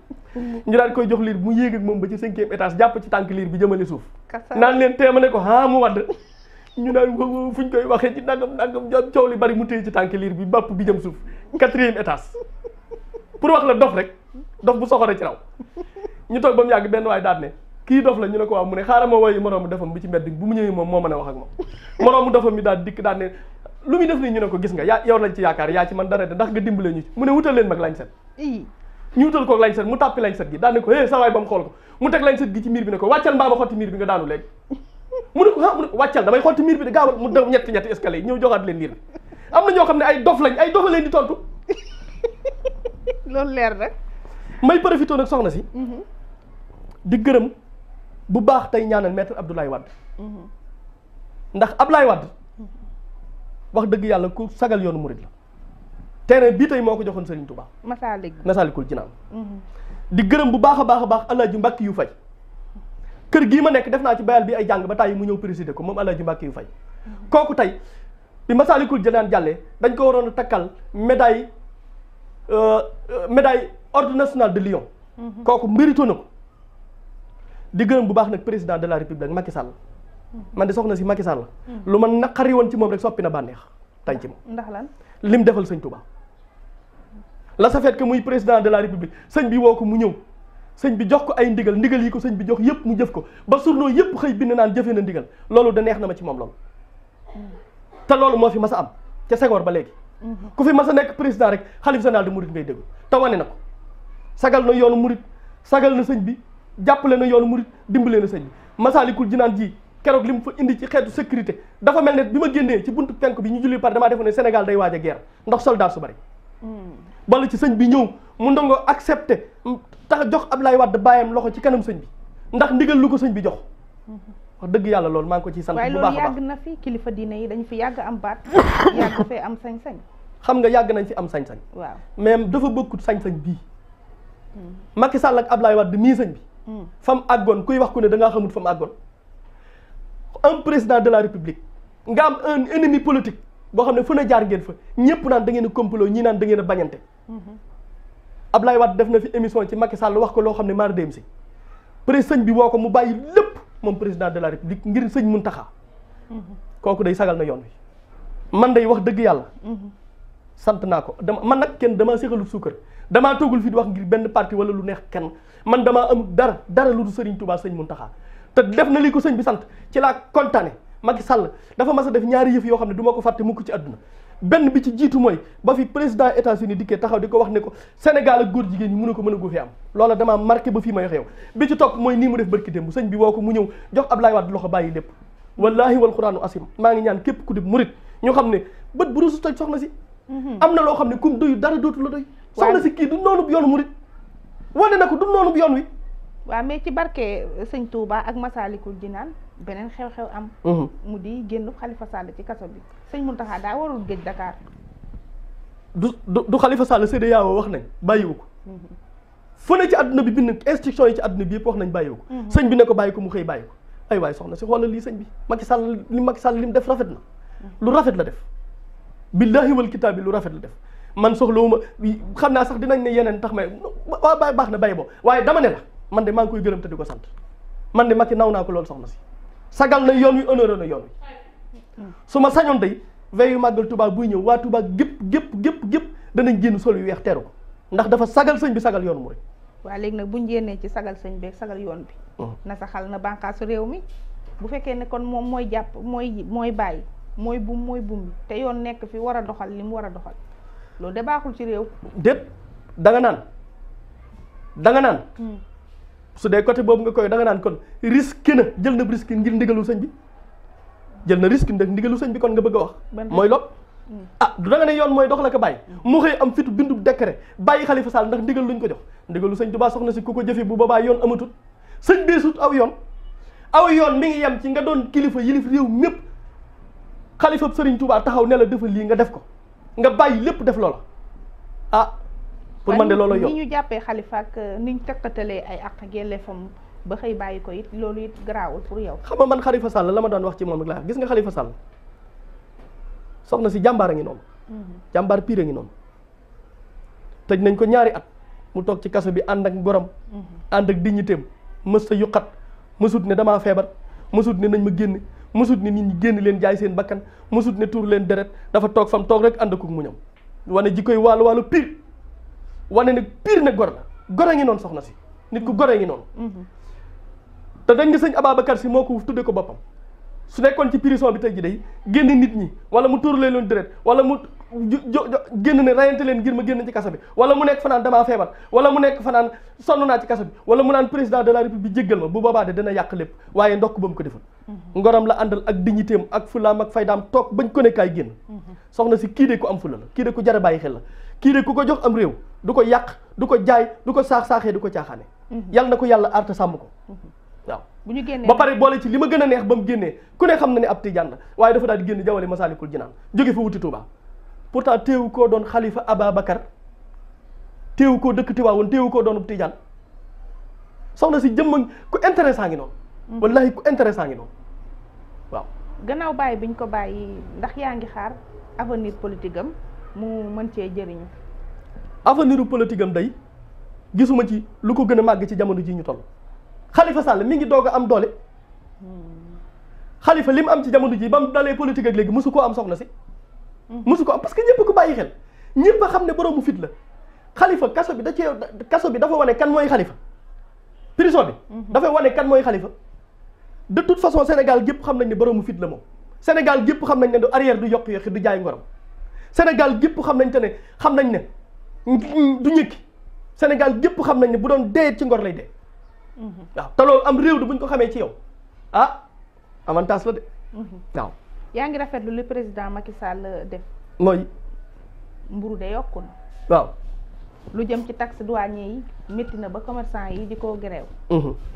ñu daal di koy jox liir bi mu yéeg ak moom ba ci 5e étage jàpp ci tànk liir bi jëmale suuf naan leen teema ne ko mu wadd ñu naan fuñ koy waxee ci nangam jot coow li bari mu téye ci tànk liir bi bàpp bi jëm suuf 4e étage pour wax la dof rek dof bu soxore ci raw ñu toog ba mu yàgg benn waay daal ne kii dof la ñu ne ko waaw mu ne xaaral ma woyi moroomu defam bi ci mbedd bu mu ñëwee moom moo mën a wax ak moom moroomu defam mi daal dikk daal ne lu muy def nii ñu ne ko gis nga yow lañ ci yaakaar yaa ci man dara de ndax nga dimbale ñu ci mu ne wutal leen mag lañ set ñu wutal ko lañ set mu tàppi lañ set gi daal ne ko sa waay ba mu xool ko mu teg lañ set gi ci miir bi ne ko wàccal mbaa ma xotti miir bi nga daanu léegi mu ne ko mu ne ko wàccal damay xotti miir bi de gaawal mu daw ñetti escalier yi ñëw joxaat leen liir bi am na ñoo xam ne ay dof lañ ay dofa leen di tontu loolu leer rek may profité nag soxna si di gërëm bu baax tey ñaanal maître Abdoulaye Wade ndax Abdoulaye Wade wax dëgg yàlla ku sagal yoonu murid la terrain bii tey moo ko joxoon Serigne Touba Masaalikul Jinaan di gërëm bu baax a baax Alaaji Mbàkke yu fay kër gii ma nekk def naa ci bayal bi ay jàng ba tàyyi mu ñëw présider ko moom Alaaji Mbàkke yu fay kooku tey bi Masaalikul Jinaan jàllee dañ ko waroon a takkal médaille ordre national de Lion kooku mérito na ko di gërëm bu baax nag président de la république Macky Sall man de soxna si Macky Sall lu ma naqari woon ci moom rek soppi na bànneex tey ci moom ndax lan lim defal sëñ Touba la sa fait que muy président de la république sëñ bi woo ko mu ñëw sëñ bi jox ko ay ndigal yi ko sëñ bi jox yëpp mu jëf ko ba journaux yëpp xëy bind naan jëfee na ndigal loolu da neex na ma ci moom loolu te loolu moo fi mas a am ca Senghor ba léegi ku fi mas a nekk président rek xalif général de murid ngay dégg te wane na ko sagal na yoonu murid sagal na sëñ bi jàppale na yoonu murid dimbale na sëñ bi Masaalikul Jinaan ji keroog li mu fa indi ci xeetu sécurité dafa mel ne bi ma génnee ci buntu penk bi ñu julli par damaa defoon ne Sénégal day waaj a guerre ndax soldat su bari bala ci sëñ bi ñëw mu ndongo accepté tax jox Ablaye Wade bàyyam loxo ci kanam sëñ bi ndax ndigal lu ko sëñ bi jox wax dëgg yàlla loolu maa ngi ko ciy sant bu baax a baax waaye loolu yàgg na fi kilifa diine yi dañ fi yàgg am baat yàgg fee am sañ-sañ xam nga yàgg nañ fi am sañ-sañ waaw mais dafa bokkut sañ-sañ bii Macky Sall ak Ablaye Wade mii sëñ bi fam àggoon kuy wax ku ne da ngaa xamut fam àggoon un président de la république nga am un ennemi politique boo xam ne fu ne jaar ngeen fa ñëpp naan da ngeen a complot ñii naan da ngeen a bañante Ablaye Wade def na fi émission ci Macky Sall wax ko loo xam ne maar dem si sëñ bi woo ko mu bàyyi lépp moom président de la république ngir sëñ Mountakha kooku day sagal na yoon wi man day wax dëgg yàlla sant naa ko man nag kenn damaa séexalul suukar damaa toogul fi di wax ngir benn parti wala lu neex kenn man damaa am dara lu du Serigne Touba sëñ Mountakha te def na li ko sëñ bi sant ci laa kontaane Macky Sall dafa mas a def ñaari yëf yoo xam ne du ma ko fàtte mukk ci àdduna benn bi ci jiitu mooy ba fi président États-Unis dikkee taxaw di ko wax ne ko Sénégal ak góor jigéen ñi mënu ko mën a gu fi am loola damaa marqué ba fii may wax yow bi ci topp mooy nii mu def barki démb bu sëñ bi woo ko mu ñëw jox Ablaye Wade loxo bàyyi lépp wallahi wal quraanu asim maa ngi ñaan képp ku di murit ñu xam ne bët bu rusu toj soxna si am na loo xam ne kum doyu dara dootu la doy soxna si kii du noonu yoonu murit wane na ko du noonu yoon wi waaw mais ci barke sëñ Touba ak Masalikul Jinaan beneen xew-xew am mu di génn Khalifa Sall ci kaso bi sëñ Mountakha daa warul géej Dakar du Khalifa Sall CEDEAO wax nañ bàyyiwu ko fu ne ci àdduna bi bind instruction yi ci àdduna bi yëpp wax nañ bàyyiwu ko sëñ bi ne ko bàyyi ko mu xëy bàyyi ko ay waay soxna si xoolal lii sëñ bi Macky Sall li mu def rafet na lu rafet la def billahi wal kitaabi lu rafet la def man soxlawuma xam naa sax dinañ ne yeneen tax may waaw baax na bàyyi boo waaye dama ne la man de maa ngi koy gërëm te di ko sant man de Macky naw naa ko loolu soxna si sagal na yoon wi honoré na yoon wi su ma sañoon tey veillu màggal Touba buy ñëw waa Touba gépp danañ génn sol yu weex teeru ko ndax dafa sagal sëñ bi sagal yoonu mu rek waaw léegi nag buñ génnee ci sagal sëñ bi sagal yoon bi na saxal na bànqaasu réew mi bu fekkee ne kon moom mooy jàpp mooy bàyyi mooy bum bi te yoon nekk fi war a doxal li mu war a doxal loolu de baaxul ci réew déet da nga naan su dee côté boobu nga koy da nga naan kon risque na jël na risque ngir ndigalu sëñ bi jël na risque ndax ndigalu sëñ bi kon nga bëgg a wax mooy lopp du da nga ne yoon mooy dox la ko bàyyi mu xëy am fitu bindu décret bàyyi Khalifa Sall ndax ndigal luñ ko jox ndigalu sëñ Tuubaa soxna si ku ko jëfe bu boobaa yoon amatul sëñ bee sut aw yoon mi ngi yem ci nga doon kilifa yilif réew mépp xalifa sëriñ Tuubaa taxaw ne la defal lii nga def ko nga bàyyi lépp def loola pour man de loolu yoon ni ñu jàppee Khalifa ak ni ñu teqatalee ay àq ak yelleefam ba xëy bàyyi ko it loolu it garaawul pour yow. xam nga man Khalifa Sall la ma doon wax ci moom ak laa gis nga Khalifa Sall soxna si jàmbaar a ngi noonu. jàmbaar pire a ngi noonu. tëj nañ ko ñaari at mu toog ci kaso bi ànd ak ngoram. ànd ak dignitéem mës sa yuqat mësut ne damaa feebar mësut ne nañ ma génn mësut ne nit ñi génn leen jaay seen bakkan mësut ne tuur leen deret dafa toog fam toog rek ànd ak mu ñam wane jikkoy wàllu pire. wane nag pire nag gor la gor a ngi noonu soxna si nit ku gor a ngi noonu te dañ nga sëñ Ababacar si moo ko tudde ko boppam su nekkoon ci prison bi tey ji day génn nit ñi wala mu tuur leen deret wala mu génn ne rayante leen ngir ma génn ci kaso bi wala mu nekk fanaan damaa feebar wala mu nekk fanaan sonn naa ci kaso bi wala mu naan président de la république jéggal ma bu boobaa de dina yàq lépp waaye ndokk ba mu ko defal ngoram la àndal ak dignitéem ak fulaam ak faydaam toog bañ ko ne kaay génn soxna si kii de ku am fula la kii de ku jar a bàyyi xel la kii de ku ko jox am réew du ko yàq du ko jaay du ko saax-saaxee du ko caaxaane yàlla na ko yàlla aar te sàmm ko waaw bu ñu génnee ba pare boole ci li ma gën a neex ba mu génnee ku ne xam na ne ab tijaan la waaye dafa daal di génn jawale Masaalikul Jinaan jóge fa wuti Touba pourtant téewu koo doon Khalifa Ababacar téewu koo dëkk Tiwaawoon téewu koo doon tijaan soxna si jëmm ku intéressant ngi noonu wallahi ku intéressant ngi noonu waaw gannaaw bàyyi biñ ko bàyyi ndax yaa ngi xaar avenir politique am mu mën cee jëriñu avenir politique am day gisuma ci lu ko gën a màgg ci jamono ji ñu toll Khalifa Sall mi ngi doog a am doole Khalifa li mu am ci jamono ji ba mu dalee politique ak léegi mosu koo am soxna si mosu ko am parce que ñëpp ko bàyyi xel ñëpp a xam ne boroomu fit la Khalifa kaso bi dafa wane kan mooy Khalifa prison bi dafay wane kan mooy Khalifa de toute façon Sénégal gépp xam nañ ne boroomu fit la moom Sénégal gépp xam nañ ne du arrière du yokk yoxi du jaay ngoram Sénégal gépp xam nañ ne du ñëkki Sénégal gépp xam nañ ne bu doon dee ci ngor lay dee waaw te loolu am réew de buñ ko xamee ci yow avantage la de waaw yaa ngi rafetlu li président Macky Sall def mooy mburu de yokku na waaw lu jëm ci taxe douanier yi métti na ba commerçant yi di ko grève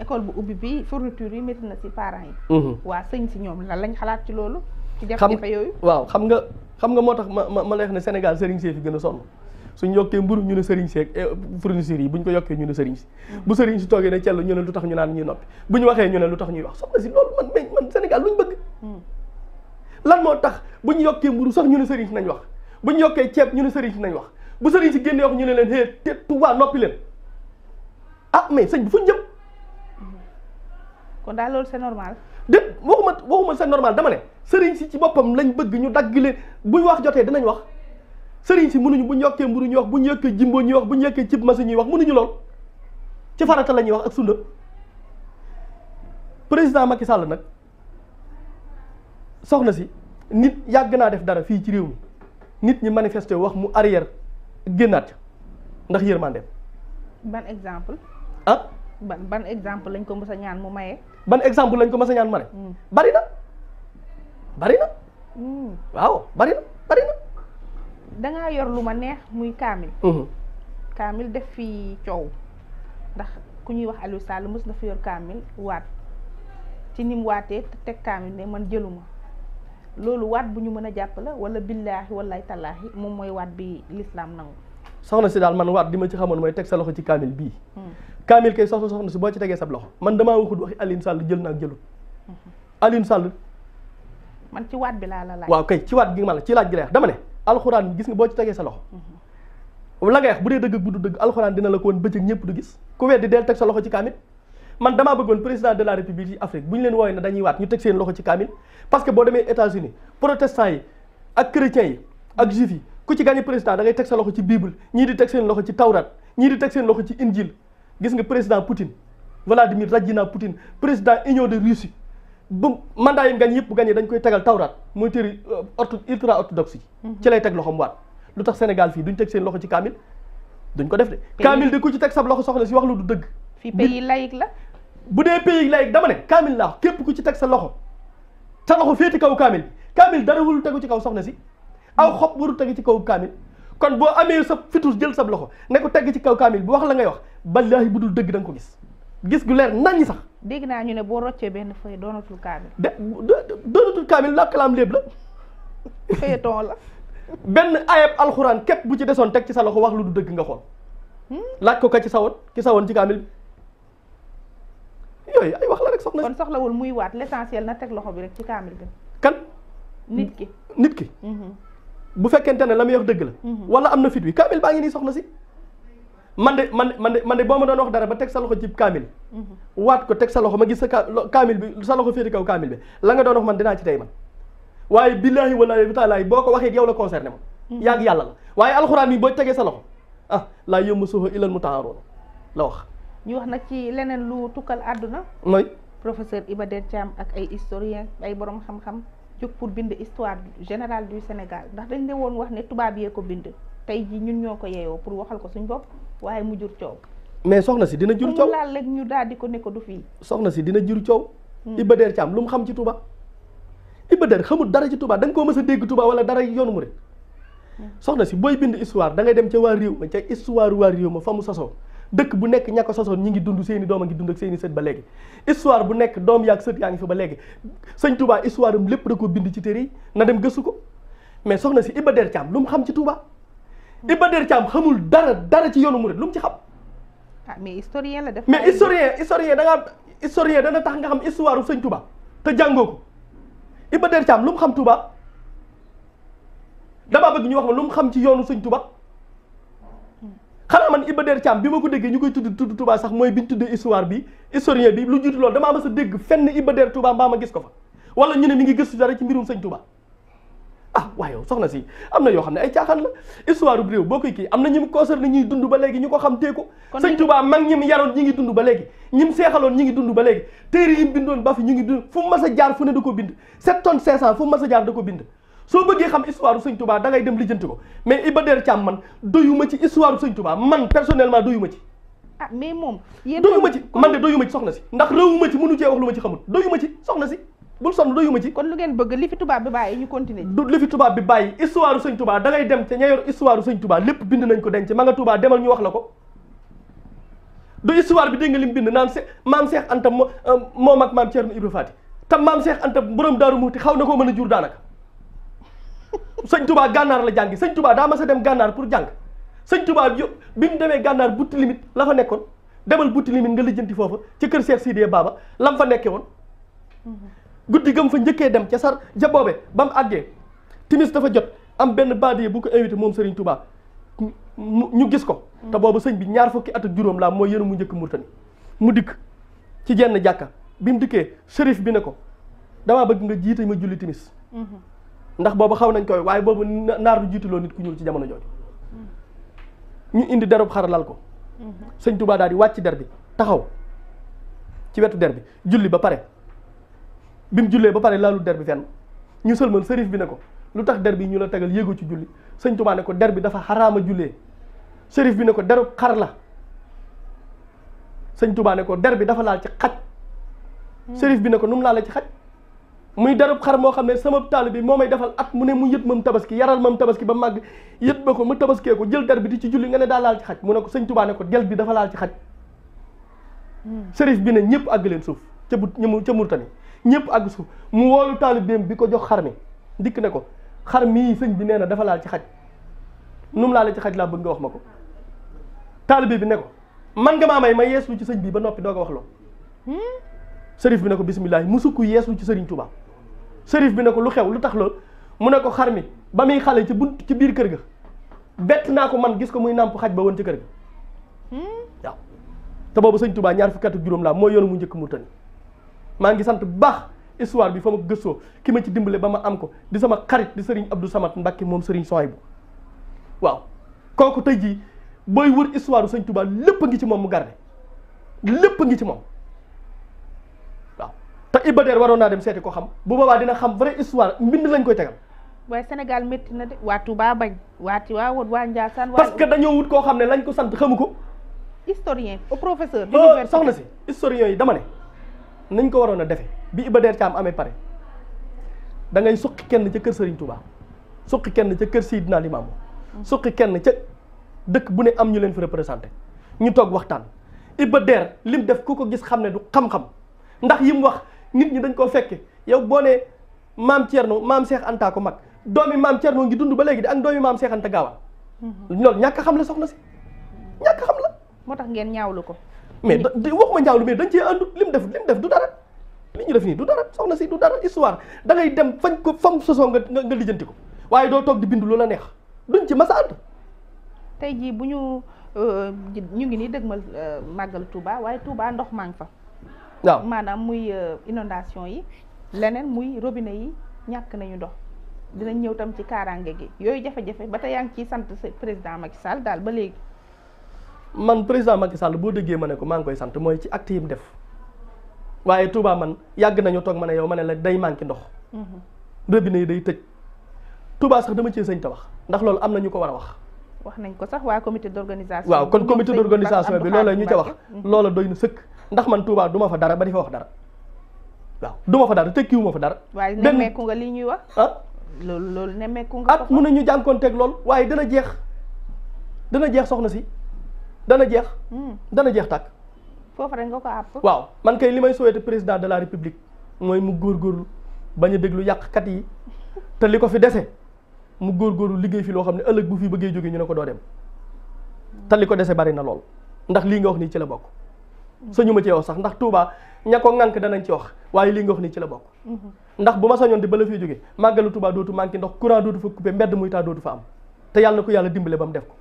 école bu ubbi bi fourniture yi métti na si parents yi waa sëñ si ñoom lan lañ xalaat ci loolu ci jafe-jafe yooyu waaw xam nga moo tax ma lay wax ne Sénégal sëriñ see fi gën a sonn suñ yokkee mburu ñu ne sëriñ si ak fournisseurs yi buñ ko yokkee ñu ne sëriñ si bu sëriñ si toogee ne cellu ñu ne lu tax ñu naan ñuy noppi bu ñu waxee ñu ne lu tax ñuy wax soxna si loolu man Sénégal luñ bëgg lan moo tax bu ñu yokkee mburu sax ñu ne sëriñ si nañ wax bu ñu yokkee ceeb ñu ne sëriñ si nañ wax bu sëriñ si génnee wax ñu ne leen hee te Tuubaa noppi leen ah mais sëñ bi fuñ jëm kon daal loolu c'est normal déet waxuma c'est normal dama ne sëriñ si ci boppam lañ bëgg ñu dagg leen buñ wax jotee dinañ wax sëriñ si mënuñu bu ñu yokkee mburu ñuy wax bu ñu yokkee jimbo ñuy wax bu ñu yokkee cib masi ñuy wax mënuñu lool ci farata la ñuy wax ak sunna président Macky Sall nag soxna si nit yàgg naa def dara fii ci réew mi nit ñi manifesté wax mu arrière génnaat ndax yërmandeem ban exemple ah ban exemple lañ ko mës a ñaan mu maye ban exemple lañ ko mës a ñaan ma ne bari na waaw bari na dangaa yor lu ma neex muy kaamil kaamil def fi coow ndax ku ñuy wax Aliou Sall mës na fi yor kaamil waat ci nim waatee teg kaamil ne man jëluma loolu waat bu ñu mën a jàpp la wala billaahi wallahi tallaahi moom mooy waat bi l'islam nangu soxna si daal man waat di ma ci xamoon mooy teg sa loxo ci kaamil bii kaamil kay soxna si boo ci tegee sab loxo man damaa waxut waxi Aliou Sall jël naa ak jëlut Aliou Sall man ci waat bi laa la laaj waaw kay ci waat gi ma la ci laaj gi la wax dama ne alxuraan bi gis nga boo ci tegee sa loxo la ngay wax bu dee dëgg bu du dëgg alxuraan dina la ko woon bëccëg ñëpp du gis ku weddi del teg sa loxo ci kaamil man damaa bëggoon président de la république yi Afrique bu ñu leen wooyee ne dañuy waat ñu teg seen loxo ci kaamil parce que boo demee États-Unis protestants yi ak chrétiens yi ak juifs yi ku ci gagné président da ngay teg sa loxo ci bible ñii di teg seen loxo ci tawrat ñii di teg seen loxo ci injil gis nga président Poutine Vladimir Rajina Poutine président union de Russie bu mandat yi gañ yëpp gañee dañ koy tegal tawrat mooy téere ultra orthodoxe yi ci lay teg loxo mu waat lu tax Sénégal fii duñ teg seen loxo ci kaamil duñ ko def de kaamil de ku ci teg sab loxo soxla si wax lu du dëgg fii pays laïque la bu dee pays laïque dama ne kaamil laa képp ku ci teg sa loxo féeti kaw kaamil kaamil dara warul tegu ci kaw soxna si aw xob warul tegu ci kaw kaamil kon boo amee sa fitus jël sab loxo ne ko teg ci kaw kaamil bu wax la ngay wax ballaahi bu dul dëgg da nga ko gis gu leer nañ ñi sax dégg naa ñu ne boo roccee benn feuille doonatul kaamil doonatul kaamil la kalaam léeb la feuilleton la benn ayab alxuraan képp bu ci desoon teg ci sa loxo wax lu du dëgg nga xool laaj ko ka ci sawoon ci kaamil bi yooyu ay wax la rek soxna kon soxlawul muy waat l'essentiel na teg loxo bi rek ci kaamil bi kan nit ki bu fekkente ne la muy wax dëgg la wala am na fit wi kaamil baa ngi nii soxna si man de boo ma doon wax dara ba teg sa loxo ci kaamil waat ko teg sa loxo ma gis sa kaamil bi sa loxo féeti kaw kaamil bi la nga doon wax man dinaa ci tey man waaye billaahi wallaahi taala boo ko waxee yow la concerné ma yàgg yàlla la waaye alxuraan bi boo tegee sa loxo laa yamassuhu illal mutahharuun la wax ñu wax nag ci leneen lu tukkal àdduna mooy professeur Iba Der Thiam ak ay historien ay borom xam-xam jóg pour bind histoire générale du Sénégal ndax dañ ne woon wax ne tubaab yee ko bind tey ji ñun ñoo ko yeeyoo pour waxal ko suñ bopp waaye mu jur coow mais soxna si dina jur coow mu laal rek ñu daal di ko ne ko du fii soxna si dina jur coow Iba Der Thiam lu mu xam ci Touba Iba Der xamul dara ci Touba da nga koo mës a dégg Touba wala dara yoonu mu rek soxna si booy bind histoire da ngay dem ca waa réew ma ca histoire waa réew ma fa mu sosoo dëkk bu nekk ña ko sosoon ñi ngi dund seeni doom a ngi dund ak seeni sët ba léegi histoire bu nekk doom yaag sët yaa ngi fi ba léegi sëñ Touba histoire am lépp da ko bind ci téere yi na dem gëstu ko mais soxna si Iba Der Thiam lu mu xam ci Touba Iba Der Thiam xamul dara ci yoonu murid lu mu ci xam mais historien la def mais historien dana tax nga xam histoire u sëñ Touba te jàngoo ko Iba Der Thiam lu mu xam Touba damaa bëgg ñu wax ma lu mu xam ci yoonu sëñ Touba xanaa man Iba Der Thiam bi ma ko déggee ñu koy tudd Touba sax mooy bi ñu tuddee histoire bi historien bi lu jiitu loolu damaa mas a dégg fenn Iba Der Touba mbaa ma gis ko fa wala ñu ne mi ngi gëstu dara ci mbirum sëñ Touba waaye soxna si am na yoo xam ne ay caaxaan la histoire bu réew boo koy kii am na ñi mu concerné ñuy dund ba léegi ñu ko xam tee ko sëñ Touba mag ñi mu yaroon ñi ngi dund ba léegi ñi mu seexaloon ñi ngi dund ba léegi téere yi mu bindoon ba fi ñu ngi dund fu mu mas a jaar fu ne da ko bind 7 tonnes 500 fu mu mas a jaar da ko bind soo bëggee xam histoire u sëñ Touba da ngay dem lijjanti ko mais Iba Der Thiam man doyuma ci histoire u sëñ Touba man personnellement doyuma ci mais moom doyuma ci man de doyuma ci soxna si ndax réewuma ci mënu cee wax lu ma ci xamul doyuma ci soxna si bul sonn doyuma ci kon lu ngeen bëgg li fi tubaab bi bàyyi ñu continuer du li fi tubaab bi bàyyi histoire u sëñ Touba da ngay dem te ña yor histoire u sëñ Touba lépp bind nañ ko denc ma nga Touba demal ñu wax la ko du histoire bi dégg nga lim bind naan maam Cheikh Anta moom ak maam Thierno Ibra Fati tam maam Cheikh Anta borom Daaru Muxti xaw na koo mën a jur daanaka sëñ Touba gànnaar la jàngi sëñ Touba daa mas a dem gànnaar pour jàng sëñ Touba bi mu demee gànnaar butti limite la fa nekkoon demal butti limite nga lijjanti foofa ci kër Cheikh Sidiye Baba lam fa nekkee woon guddi gëm fa njëkkee dem ca sar ja boobe ba mu àggee timis dafa jot am benn baadiye bu ko invité moom Serigne Touba ñu gis ko te boobu sëñ bi ñaar fukki at ak juróom laa mooy yéen mu njëkk Murtani mu dikk ci jenn jàkka bi mu dikkee shérif bi ne ko damaa bëgg nga jiite ma julli timis ndax boobu xaw nañ koy waaye boobu naar du jiitaloo nit ku ñuul ci jamono jooju ñu indi derub xar lal ko sëñ Touba daal di wàcc der bi taxaw ci wetu der bi julli ba pare bi mu jullee ba pare laalu der bi fenn ñu sëlmal shérif bi ne ko lu tax der bi ñu la tegal yéegoo ci julli sëñ Touba ne ko der bi dafa xaraama jullee shérif bi ne ko derub xar la sëñ Touba ne ko der bi dafa laal ci xaj shérif bi ne ko nu mu laale ci xaj muy derub xar moo xam ne sama taalibe bi moo may defal at mu ne mu yët mam tabaski yaral mam tabaski ba màgg yët ba ko mu tabaskee ko jël der bi di ci julli nga ne daa laal ci xaj mu ne ko sëñ Touba ne ko del bi dafa laal ci xaj shérif bi ne ñëpp àgg leen suuf ca Murtani ñëpp àgg suuf mu woolu taalibeem bi ko jox xar mi dikk ne ko xar mii sëñ bi nee na dafa laal ci xaj nu mu laale ci xaj laa bëgg nga wax ma ko taalibe bi ne ko man nga maa may ma yeeslu ci sëñ bi ba noppi doo ko wax loo sërif bi ne ko bisimilah mu sukk yeeslu ci sëriñ Touba sërif bi ne ko lu xew lu tax lool mu ne ko xar mi ba muy xale ci biir kër ga bett naa ko man gis ko muy nàmp xaj ba woon ci kër ga waaw te boobu sëñ Touba ñaar fukki at ak juróom laa mooy yoonu mu njëkk Murtani maa ngi sant bu baax histoire bi fa ma gëstoo ki ma ci dimbale ba ma am ko di sama xarit di sëriñ Abdou Samad Mbacke moom sëriñ Sohaybu waaw kooku tey jii booy wër histoire sëñ Touba lépp a ngi ci moom mu garde lépp a ngi ci moom waaw te Iba Der waroon naa dem seeti ko xam bu boobaa dina xam vraie histoire mbind lañ koy tegal. waaye Sénégal métti na de waa Touba bañ waa Ndiassane parce que dañoo wut koo xam ne lañ ko sant xamu ko. historien au professeur. soxna si historien yi dama ne nañ ko waroon a defee bi Iba Der Thiam amee pare da ngay suqi kenn ca kër Serigne Touba suqi kenn ca kër Seydina Limamou suqi kenn ca dëkk bu ne am ñu leen fi représenté ñu toog waxtaan. Iba Der lim def ku ko gis xam ne du xam-xam ndax yim wax nit ñi dañ koo fekke yow boo nee maam Thierno maam Cheikh Anta ko mag doomi maam Thierno ngi dund ba léegi di ak doomi maam Cheikh Anta Gaawaan loolu ñàkk xam la soxna si ñàkk xam la. moo tax ngeen ñaawlu ko. mais waxuma ñaawlu mais dañ cee àndut lim def du dara li ñu def nii du dara soxna si du dara histoire da ngay dem fañ ko fam sosoo nga lijjanti ko waaye doo toog di bindu lu la neex duñ ci masa ànd. tey jii bu ñu ngi nii dëgmal màggal Touba waaye Touba ndox maa ngi fa. waaw maanaam muy inondation yi leneen muy robinet yi ñàkk nañu ndox dinañ ñëw tam ci kaaraange gi yooyu jafe-jafe ba tey yaa ngi ciy sant président Macky Sall daal ba léegi. man président Macky Sall boo déggee ma ne ko maa ngi koy sant mooy ci acte yi mu def waaye Touba man yàgg nañu toog ma ne yow ma ne la day manqué ndox. robinet yi day tëj Touba sax dama cee sëñ ta wax ndax loolu am na ñu ko war a wax. wax nañ ko sax waa comité d'organisation. waaw kon comité d'organisation bi loola ñu ca wax. loola doy na sëkk ndax man Touba du ma fa dara ba di fa wax dara waaw du ma fa dara tekkiwu ma fa dara. waaye nemmeeku nga lii ñuy wax. loolu nemmeeku nga. at mun nañu jànkoonteeg lool waaye dana jeex soxna si. dana jeex tàkk. foofu rek nga ko àpp. waaw man kay li may souhaité président de la république mooy mu góorgóorlu bañ a déglu yàqkat yi te li ko fi dese mu góorgóorlu liggéey fi loo xam ne ëllëg bu fi bëggee jóge ñu ne ko doo dem te li ko dese bari na lool ndax lii nga wax nii ci la bokk. sañu ma cee wax sax ndax Touba ña ko ŋànk danañ ci wax waaye lii nga wax nii ci la bokk. ndax bu ma sañoon di ba la fiy jóge màggalu Touba dootu manqué ndox courant dootu fa coupé mbedd muy taa dootu fa am te yàlla na ko yàlla dimbale ba mu def ko.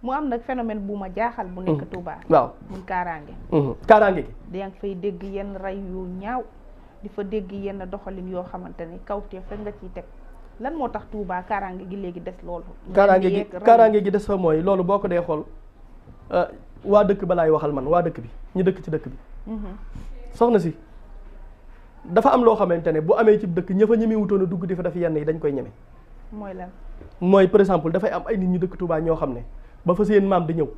mu am nag phénomène bu ma jaaxal bu nekk Touba. waaw muy kaaraange. kaaraange gi. yaa ngi fay dégg yenn rey yu ñaaw di fa dégg yenn doxalin yoo xamante ni kawteef rek nga ciy teg lan moo tax Touba kaaraange gi léegi des loolu. kaaraange gi des fa mooy loolu boo ko dee xool waa dëkk ba laay waxal man waa dëkk bi ñu dëkk ci dëkk bi. soxna si dafa am loo xamante ne bu amee ci dëkk ña fa ñemewutoon a dugg di fa def yenn yi dañ koy ñeme. mooy lan. mooy par exemple dafay am ay nit ñu dëkk Touba ñoo xam ne. ba fa seen maam di ñëw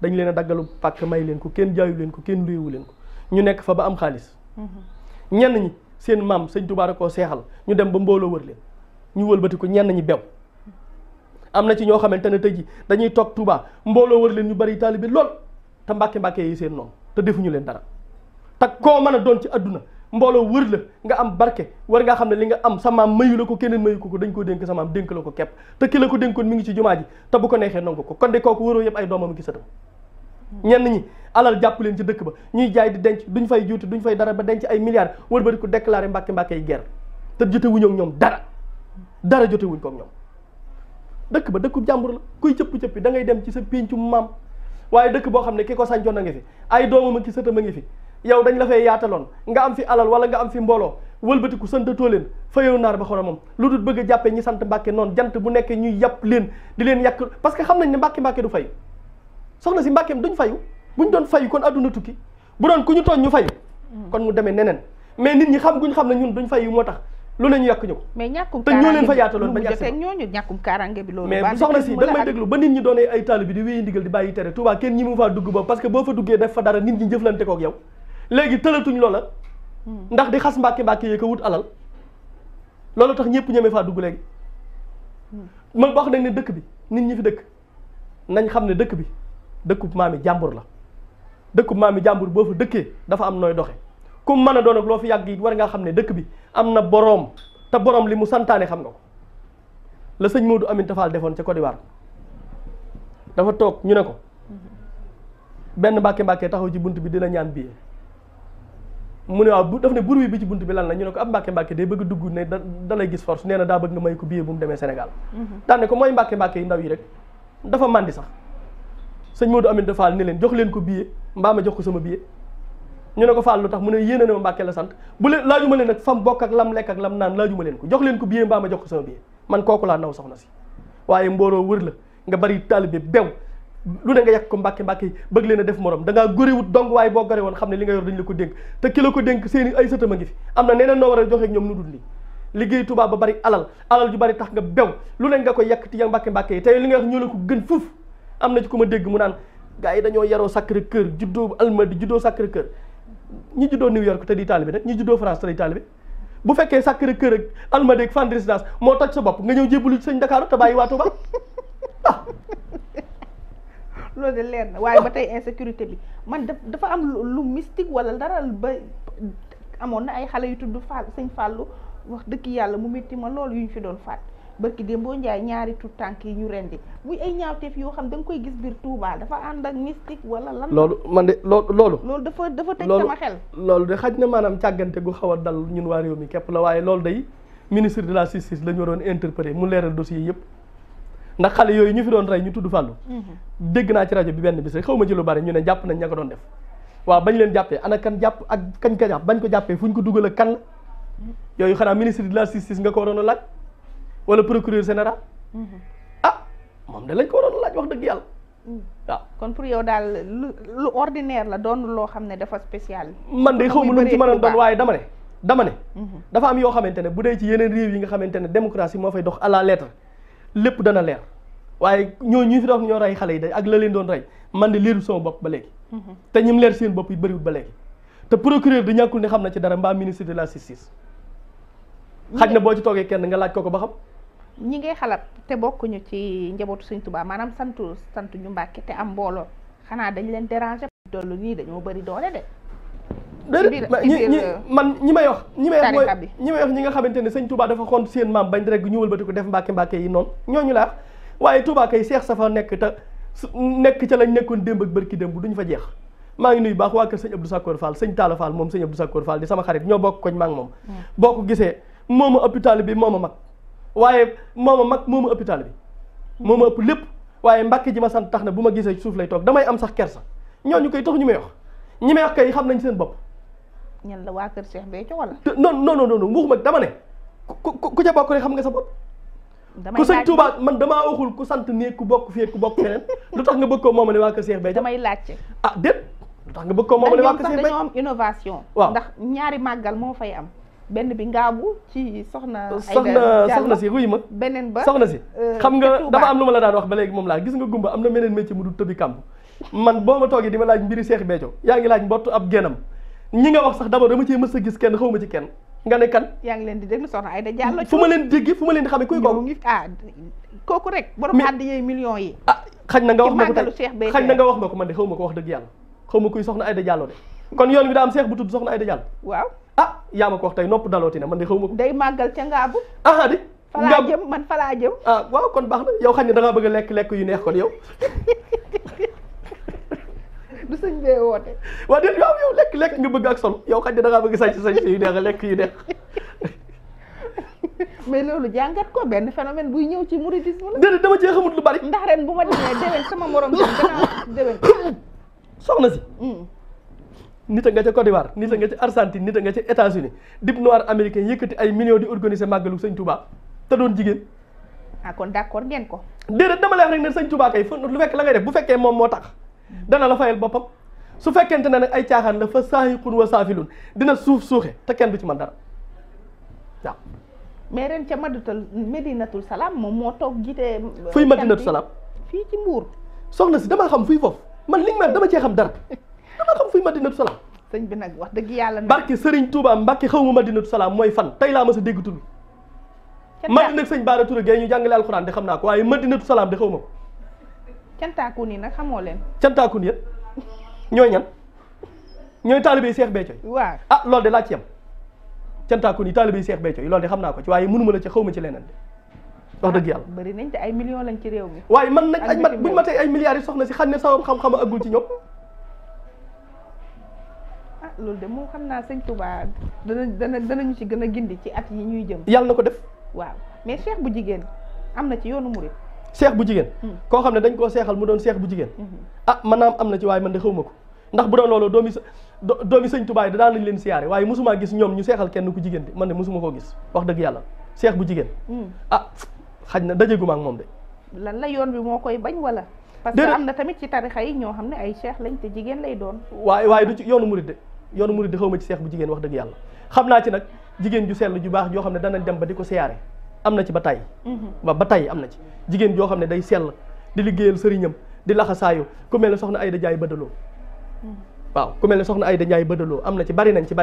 dañ leen a daggalu pàkk may leen ko kenn jaayu leen ko kenn luyewu leen ko ñu nekk fa ba am xaalis ñenn ñi seen maam sëñ Touba da koo seexal ñu dem ba mbooloo wër leen ñu wëlbati ko ñenn ñi bew am na ci ñoo xamante ne tey ji dañuy toog Touba mbooloo wër leen ñu bari taalibe lool te mbàkke yi seen noonu te defuñu leen dara te koo mën a doon ci àdduna mbooloo wër la nga am barke war ngaa xam ne li nga am sa maam mayu la ko keneen mayu ko dañ koo dénk sa maam dénk la ko képp te ki la ko dénkoon mi ngi ci jumaa ji te bu ko neexee nangu ko kon de kooku waroo yëpp ay doomam ki sëtam ñenn ñi alal jàpp leen ci dëkk ba ñuy jaay di denc duñ fay juuti duñ fay dara ba denc ay milliards wër bari ko déclaré mbàkke yi guerre te jote wuñu ak ñoom dara jote wuñ ko ak ñoom dëkk ba dëkku jàmbur la kuy cëpp-cëppi da ngay dem ci sa péncu maam waaye dëkk boo xam ne ki ko sàncoon a ngi fi ay doomam ak ki sëtam a ngi fi yow dañ la fay yaataloon nga am fi alal wala nga am fi mbooloo wëlbatiku santatoo leen fayow naar ba xoromam lu dul bëgg a jàppee ñi sant Mbàkke noonu jant bu nekk ñuy yàpp leen di leen yàq parce que xam nañ ne Mbàkke du fayu soxna si Mbàkkeem duñ fayu buñ doon fayu kon adduna tukki bu doon ku ñu tooñ ñu fayu kon mu demee neneen mais nit ñi xam guñ xam ne ñun duñ fayu moo tax lu ne ñu yàq ñu ko mais ñàkkum te ñoo leen fa yaataloon ba ñooñu ñàkkum kaaraange bi loolu mais soxna si dañ may déglu ba nit ñi doonee ay taalibe bi di wéyi ndigal di bàyyi tere Touba kenn ñi mu faa dugg boobu parce que boo fa duggee def fa dara nit ñi jëflante kook yow léegi tëlatuñ loola ndax di xas mbàkke yee ko wut alal loolu tax ñëpp ñeme faa dugg léegi man wax nañ ne dëkk bi nit ñi fi dëkk nañ xam ne dëkk bi dëkkub maami jàmbur la dëkkub maami jàmbur boo fa dëkkee dafa am nooy doxe ku mën a doon ak loo fi yàgg it war ngaa xam ne dëkk bi am na boroom te boroom li mu santaane xam nga ko la sëñ Modou Aminta Fall defoon ca Côte d'Ivoire dafa toog ñu ne ko benn mbàkke taxaw ci bunt bi dina ñaan billet mu ne waaw daf ne bur bi ci bunt bi lan la ñu ne ko ab mbàkke day bëgg dugg ne da lay gis force nee na daa bëgg nga may ko billet bu mu demee Sénégal daane ko mooy mbàkke yi ndaw yi rek dafa màndi sax sëñ Modou Aminta Fall ne leen jox leen ko billet mbaa ma jox ko sama billet ñu ne ko Fall lu tax mu ne yéene na ma Mbàkke la sant bu leen laajuma leen nag fam bokk ak lam lekk ak lam naan laajuma leen ko jox leen ko billet mbaa ma jox ko sama billet man kooku laa naw soxna si waaye mbooloo wër la nga bari taalibe bew lu ne nga yàq ko mbàkke yi bëgg leen a def morom da ngaa góorewut dong waaye boo gore woon xam ne li nga yor dañ la ko dénk te ki la ko dénk seeni ay sëtam a ngi fi am na neneen noo war a joxe ak ñoom nu dul nii liggéey tubaab ba bari alal ju bari tax nga bew lu ne nga koy yàq ti ya mbàkke yi tey li nga wax ñoo la ko gën fuuf am na ci ku ma dégg mu naan gars yi dañoo yaroo Sacré Cœur juddoo Almadi juddoo Sacré Cœur ñi juddoo New York te di taalibe rek ñi juddoo France te di taalibe bu fekkee Sacré Cœur ak Almadies ak Fann Résidence moo toj sa bopp nga ñëw jébbalu ci sëñ Dakar te bàyyi waa Touba loolu de leer na waaye ba tey insécurité bi man dafa am lu mystique wala dara ba amoon na ay xale yu tudd Fall sëñ Fallou wax dëkk yàlla mu métti ma loolu yu ñu fi doon faat barki Dembo Njaay ñaari tout tànk yi ñu rendi muy ay ñaawteef yoo xam da nga koy gis biir Touba dafa ànd ak mystique wala lan. loolu man de loolu dafa tëj sama xel. loolu de xaj na maanaam càggante gu xaw a dal ñun waa réew mi képp la waaye loolu day ministre de la justice la ñu waroon interpellé mu leeral dossier yëpp ndax xale yooyu ñu fi doon rey ñu tudd Fallou. dégg naa ci rajo bi benn bis rek xaw ma ci lu bari ñu ne jàpp nañ ña ko doon def waaw bañ leen jàppee ana kan jàpp ak kañ ko jàpp bañ ko jàppee fu ñu ko dugal ak kan la yooyu xanaa ministre de la justice nga ko waroon a laaj wala procureur général moom de lañ ko waroon laaj wax dëgg yàlla waaw. kon pour yow daal lu ordinaire la doon loo xam ne dafa spécial. man de xaw ma lu mu ci mën a doon waaye dama ne dafa am yoo xamante ne bu dee ci yeneen réew yi nga xamante ne démocratie moo fay dox à la lettre lépp dana leer waaye ñu fi doon ñoo rey xale yi day ak la leen doon rey man de leerul sama bopp ba léegi. te ñim leer seen bopp yi bëriwul ba léegi te procureur di ñàkkul ne xam na ci dara mbaa ministre de la justice xaj na boo ci toogee kenn nga laaj ko ba xam. ñi ngay xalaat te bokkuñu ci njabootu Sëñ Tuubaa maanaam santu ñu Mbàkke te am mbooloo xanaa dañ leen déranger dollu nii dañoo bëri doole de. ñi may wax ñi nga xamante ne Sëñ Tuubaa dafa xont seen maam bañ rek ñu wëlbati ko def Mbàkke yi noonu ñooñu laa waaye Tuubaa kay seex sa fa nekk te nekk ca lañ nekkoon démb ak bërki démb duñ fa jeex maa ngi nuyu baax waa kër sëñ Abdou Sakkoor Fall sëñ Talla Fall moom sëñ Abdou Sakkoor Fall di sama xarit ñoo bokk koñ maa ngi moom boo ko gisee mooma hôpital bi mooma mag waaye mooma hôpital bi mooma ëpp lépp waaye Mbàkke ji ma sant tax na bu ma gisee suuf lay toog damay am sax kersa ñooñu koy tax ñu may wax kay xam nañ seen bopp. ñan la waa kër Cheikh Béthio wala. non waxuma dama ne ku ca bokk rek xam nga sa bopp. ku sëñ Touba man damaa waxul ku sant nii ku bokk fii ku bokk feneen lu tax nga bëgg koo moomale waa kër Cheikh Béthio. damay laajte. déet lu tax nga bëgg koo moomale waa kër Cheikh Béthio. dañoo am innovation. waaw ndax ñaari màggal moo fay am. benn bi ngaabu ci soxna si ruy ma beneen ba soxna si xam nga dafa am lu ma la daan wax ba léegi moom laa gis nga gumba am na meneen métier mu du tëbi kàmb man boo ma toogee di ma laaj mbiri Cheikh Béthio yaa ngi laaj mbottu ab génnam ñi nga wax sax d'abord dama cee mës a gis kenn xaw ma ci kenn nga ne kan yaa ngi leen di déglu soxna Aïda Diallo fu ma leen dégg fu ma leen di xamee kuy kooku kooku rek borom àdd yooyu millions yi xañ na nga wax ma ko tey xañ na nga wax ma ko man de xaw ma ko wax dëgg yàlla xaw ma kuy soxna Aïda Diallo de kon yoon bi daa am seex bu tudd soxna Aïda Diallo waaw ah yaa ma ko wax tey nopp dalooti na man de xaw ma ko. day màggal ca ngaabu. ah di. falaa jëm man falaa jëm. ah waaw kon baax na yow xam ne da ngaa bëgg a lekk yu neex kon yow. du sëñ bee woote. waaw déet yow lekk nga bëgg ak sol yow xam ne da ngaa bëgg sañ yu neex lekk yu neex. mais loolu jàngat ko benn phénomène buy ñëw ci mouridisme la. déedéet dama cee xamut lu bari. ndax ren bu ma demee déwén sama morom jëm danaa déwén. soxna si. nit a nga ca Côte d'Ivoire nit a nga ca Argentine nit a nga ca États-Unis dip noir américain yëkkati ay millions di organiser màggalu sëñ Touba te doon jigéen. ah kon d'accord ngeen ko. déedéet dama lay wax rek ne sëñ Touba kay lu fekk la ngay def bu fekkee moom moo tax dana la fayal boppam su fekkente ne nag ay caaxaan la fa saahiqun wa saafilun dina suuxe te kenn du ci mën dara waaw. mais ren ca Medinatul Salaam moom moo toog jiite. fuy Medinatul Salaam. fii ci Mbuur. soxna si damaa xam fuy foofu man li nga dama cee xam dara dama xam fuy Medinatul Salaam. sëñ bi nag wax dëgg yàlla. barke Serigne Touba Mbacke xaw ma Medinatul Salaam mooy fan tey laa ma sa dégg tudd. Madina ak sëñ Baara Touré Gueye ñu jàngale alxuraan de xam naa ko waaye Medinatul Salaam de xaw ma ko. cantaakun yi nag xamoo leen. cantaakun yéen ñooy ñan ñooy taalibe Cheikh Béthio. waaw ah loolu de laa ci yem. cantaakun yi taalibe Cheikh Béthio yi loolu de xam naa ko ci waaye mënuma la ci xaw ma ci leneen de wax dëgg yàlla. bëri nañ te ay millions lañ ci réew mi. waaye man nag ay buñ ma tey ay milliards yi soxna si xam ne sama xam-xam aggul ci ñoom. ah loolu de moom xam naa sëñ Touba danañu ci gën a gindi ci at yi ñuy jëm. yàlla na ko def. waaw mais cheikh bu jigéen am na ci yoonu murid. cheikh bu jigéen. koo xam ne dañ koo seexal mu doon cheikh bu jigéen. ah man am na ci waaye man de xaw ma ko ndax bu doon loolu doomi sëñ Touba yi daan nañ leen siyaare waaye mosuma gis ñoom ñu seexal kenn ku jigéen de man de mosuma koo gis wax dëgg yàlla cheikh bu jigéen. ah xaj na dajeguma ak moom de. lan la yoon bi moo koy bañ wala. parce que am na tamit ci tarixa yi ñoo xam ne ay cheikh lañ te jigéen lay doon. waaye du ci yoonu murid de yoonu murid de xaw ma ci cheikh bu jigéen wax dëgg yàlla xam naa ci nag jigéen ju sell ju baax joo xam ne danañ dem ba di ko siyaare am na ci ba tey ba tey am na ci jigéen joo xam ne day sell di liggéeyal sëriñam di laxasaayu ku mel ne soxna Ayda Njaay Badaloo waaw ku mel ne soxna Ayda Njaay Badaloo am na ci bari nañ ci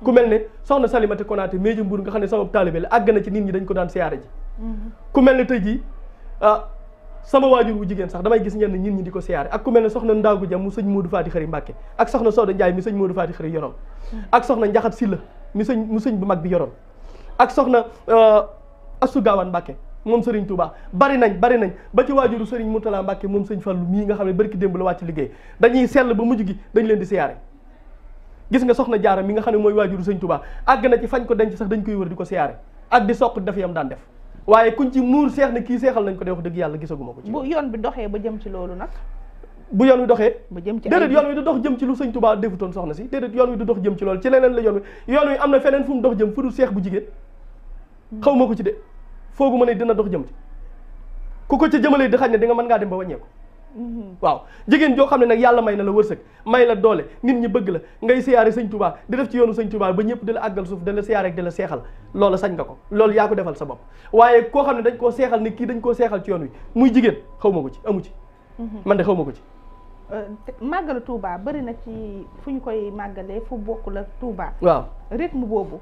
ku mel ne soxna Salimata Konaté Méji Mbuur nga xam ne sama taalibe la àgg na ci nit ñi dañ ko daan siyaare ji ku mel ne tey jii sama waajur wu jigéen sax damay gis ñenn nit ñi di ko siyaare ak ku mel ne soxna Ndaagu Jam mu sëñ Moodu Faati Xëri Mbàkke ak soxna Sooda Njaay mi sëñ Moodu Faati Xëri yoroon ak soxna Njaxat Silla mu sëñ bu mag bi yoroon ak soxna Astu Gaawaan Mbàkke moom Serigne Touba bari nañ ba ci waajuru Serigne Mourtala Mbàkke moom sëñ Fallu mii nga xam ne barki démb la wàcc liggéey dañuy sell ba mujj gi dañ leen di siyaare gis nga soxna Jaara mi nga xam ne mooy waajuru sëñ Touba àgg na ci fañ ko denc sax dañ koy wër di ko siyaare ak di soq def yam daan def waaye kuñ ci muur seex ne kii seexal nañ ko de wax dëgg yàlla gisaguma ko ci bu yoon bi doxee ba jëm ci loolu nag bu yoon wi doxee ba jëm ci déedéet yoon wi du dox jëm ci lu sëñ Touba defutoon soxna si déedéet yoon wi du dox jëm ci loolu ci leneen la yoon wi am na feneen fu mu dox jëm fu dul seex bu jigéen xaw ma ko ci de foogu ma ne dina dox jëm ci ku ko ca jëmalee di xañ ne di nga mën ngaa dem ba wàññeeku waaw jigéen joo xam ne nag yàlla may na la wërsëg may la doole nit ñi bëgg la ngay siyaare sëñ Touba di def ci yoonu sëñ Touba ba ñëpp di la àggal suuf di la siyaare ak di la seexal loola sañ nga ko loolu yaa ko defal sa bopp waaye koo xam ne dañ koo seexal ne kii dañ koo seexal ci yoon wi muy jigéen xaw ma ko ci amu ci man de xaw ma ko ci màggalu Touba bëri na ci fu ñu koy màggalee fu bokkul ak Touba waaw rythme boobu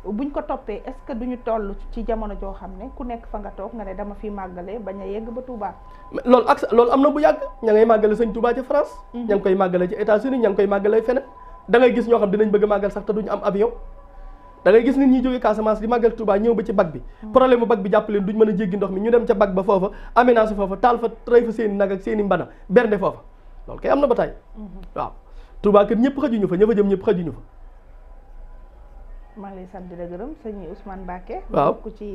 buñ ko toppee est-ce que duñu toll ci jamono joo xam ne ku nekk fa nga toog nga ne dama fi màggalee bañ a yegg ba Touba loolu am na bu yàgg ña ngay màggale sëñ Touba ci France ña ngi koy màggale ci États-Unis ña ngi koy màggale feneen da ngay gis ñoo xam dinañ bëgg a màggal sax te duñu am avion da ngay gis nit ñi jógee Casamance di màggal Touba ñëw ba ci bac bi problème bu bac bi jàpp leen duñ mën a jéggi ndox mi ñu dem ca bac ba foofa aménagé foofa taal fa rey fa seeni nag ak seeni mbana bernde foofa loolu kay am na ba tey waaw Touba kër ñëpp xajuñu fa ña fa jëm ñëpp xajuñu fa maa ngi lay sant di la gërëm sëñ Ousmane Mbacké waaw bokk ci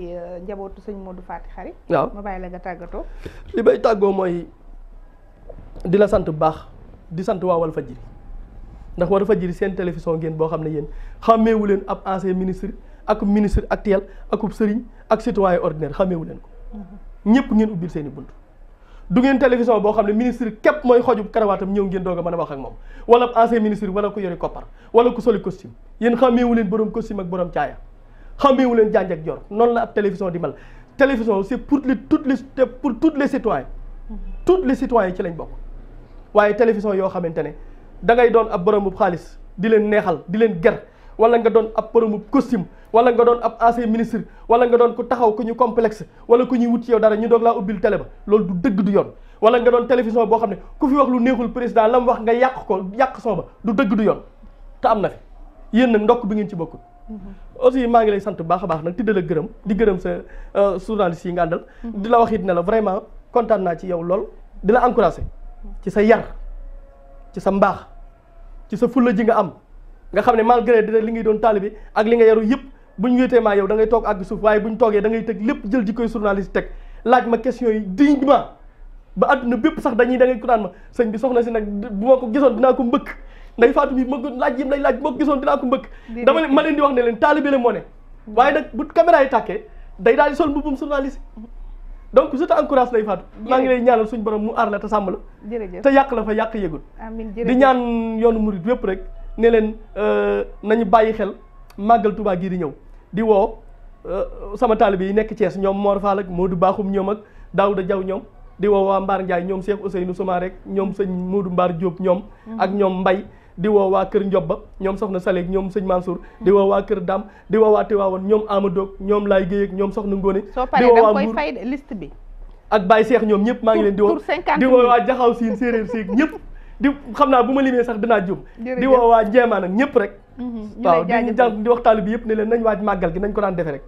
njabootu sëñ Modou Faty Khary waaw ma bàyyi la nga tàggatoo li bay tàggoo mooy di la sant bu baax di sant waa Walfadjri ndax Walfadjri seen télévision ngeen boo xam ne yéen xàmmeewu leen ab ancien ministre ak ministre actuel akub sëriñ ak citoyen ordinaire xàmmeewu leen ko ñëpp ngeen ubbil seen i bunt du ngeen télévision boo xam ne ministre képp mooy xojub karawaatam ñëw ngeen doog a mën a wax ak moom wala ab ancien ministre wala ku yori koppar wala ku soli costume yéen xàmmeewu leen borom costume ak borom caaya xàmmeewu leen janj ak jor noonu la ab télévision di mel télévision c'est pour tous les citoyens tous les citoyens ci lañ bokk waaye télévision yoo xamante ne da ngay doon ab boromub xaalis di leen neexal di leen ger wala nga doon ab boromub costume wala nga doon ab ancien ministre wala nga doon ku taxaw ku ñu complexe wala ku ñuy wut ci yow dara ñu doog laa ubbil télé ba loolu du dëgg du yoon wala nga doon télévision boo xam ne ku fi wax lu neexul président la mu wax nga yàq ko yàq son ba du dëgg du yoon te am na fi yéen nag ndokk bi ngeen ci bokkul aussi maa ngi lay sant bu baax a baax nag tiddal ak gërëm di gërëm sa journaliste yi nga àndal di la wax it ne la vraiment kontaan naa ci yow lool di la encouragé ci sa yar ci sa mbaax ci sa fulla ji nga am nga xam ne malgré dina li ngay doon taalibe ak li nga yaru yëpp bu ñu wéetee maa yow da ngay toog àgg suuf waaye bu ñu toogee da ngay teg lépp jël ji koy journaliste teg laaj ma question yi dignement ba àdduna bépp sax da ngay ko naan ma sëñ bi soxna si nag bu ma ko gisoon dinaa ko mbëkk nday Fatou bi ma ko laaj yim lay laaj bu ma ko gisoon dinaa ko mbëkk ma leen di wax ne leen taalibe la moo ne waaye nag bu caméra yi tàkkee day daal di sol mbubbum journaliste donc je t'encourage lay Fatou maa ngi lay ñaanal suñu borom mu aar la te sàmm la te yàq la fa yàq yëgul di ñaan yoonu murid wépp rek ne leen nañu bàyyi xel màggal Touba gii di ñëw di woo sama taalibe yi nekk Thiès ñoom Mor Fall ak Modou Bakhoum ñoom ak Daouda Diaw ñoom di woo waa Mbaar Ndiaye ñoom Cheikh Ousseynou Souma rek ñoom sëñ Modou Mbaar Diop ñoom ak ñoom Mbay di woo waa kër Ndiobba ñoom soxna Salek ñoom sëñ Mansour di woo waa kër Dam di woo waa Tiwaawoon ñoom Amadou ñoom Laay Guèye ak ñoom soxna Ngone di woo waa Mbour fay liste bi ak Baye Cheikh ñoom ñëpp maa ngi leen di woo waa Jaxaw Siin séeréer Seeg ñëpp di xam naa bu ma limee sax dinaa jum di woo waa Njeemaan ak ñëpp rek waaw di waxtaali bi yëpp ne leen nañ waaj màggal gi nañ ko daan defe rek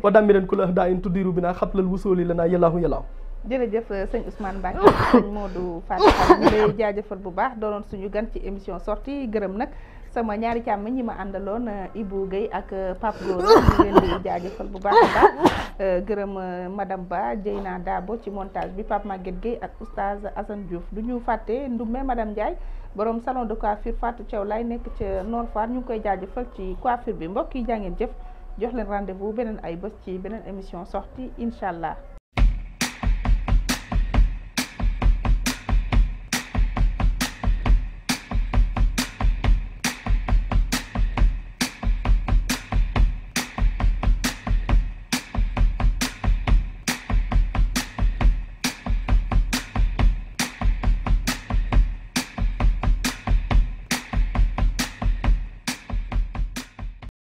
wa dammi ren ku la daa in tuddiru bi naa xatlal wusooli la naa yàllaahu yàllaahu jërëjëf sëñ Ousmane Mbacke sëñ Modou Fatou Fall ñu lay jaajëfal bu baax doonoon suñu gan ci émission sortie gërëm nag sama ñaari càmm ñi ma àndaloon Ibou Guèye ak Pape Gora ñu leen di jaajëfal bu baax a baax gërëm madame Ba Dieyna Dabo ci montage bi Pape Maguette Guèye ak oustaz Assane Diouf du ñu fàtte Ndume madame Ndiaye borom salon de coiffure Fatou Thiaw lay nekk ca Nord Foire ñu ngi koy jaajëfal ci coiffure bi mbokk yi jàngeen jëf jox leen rendez-vous beneen ay bés ci beneen émission sortie incha allah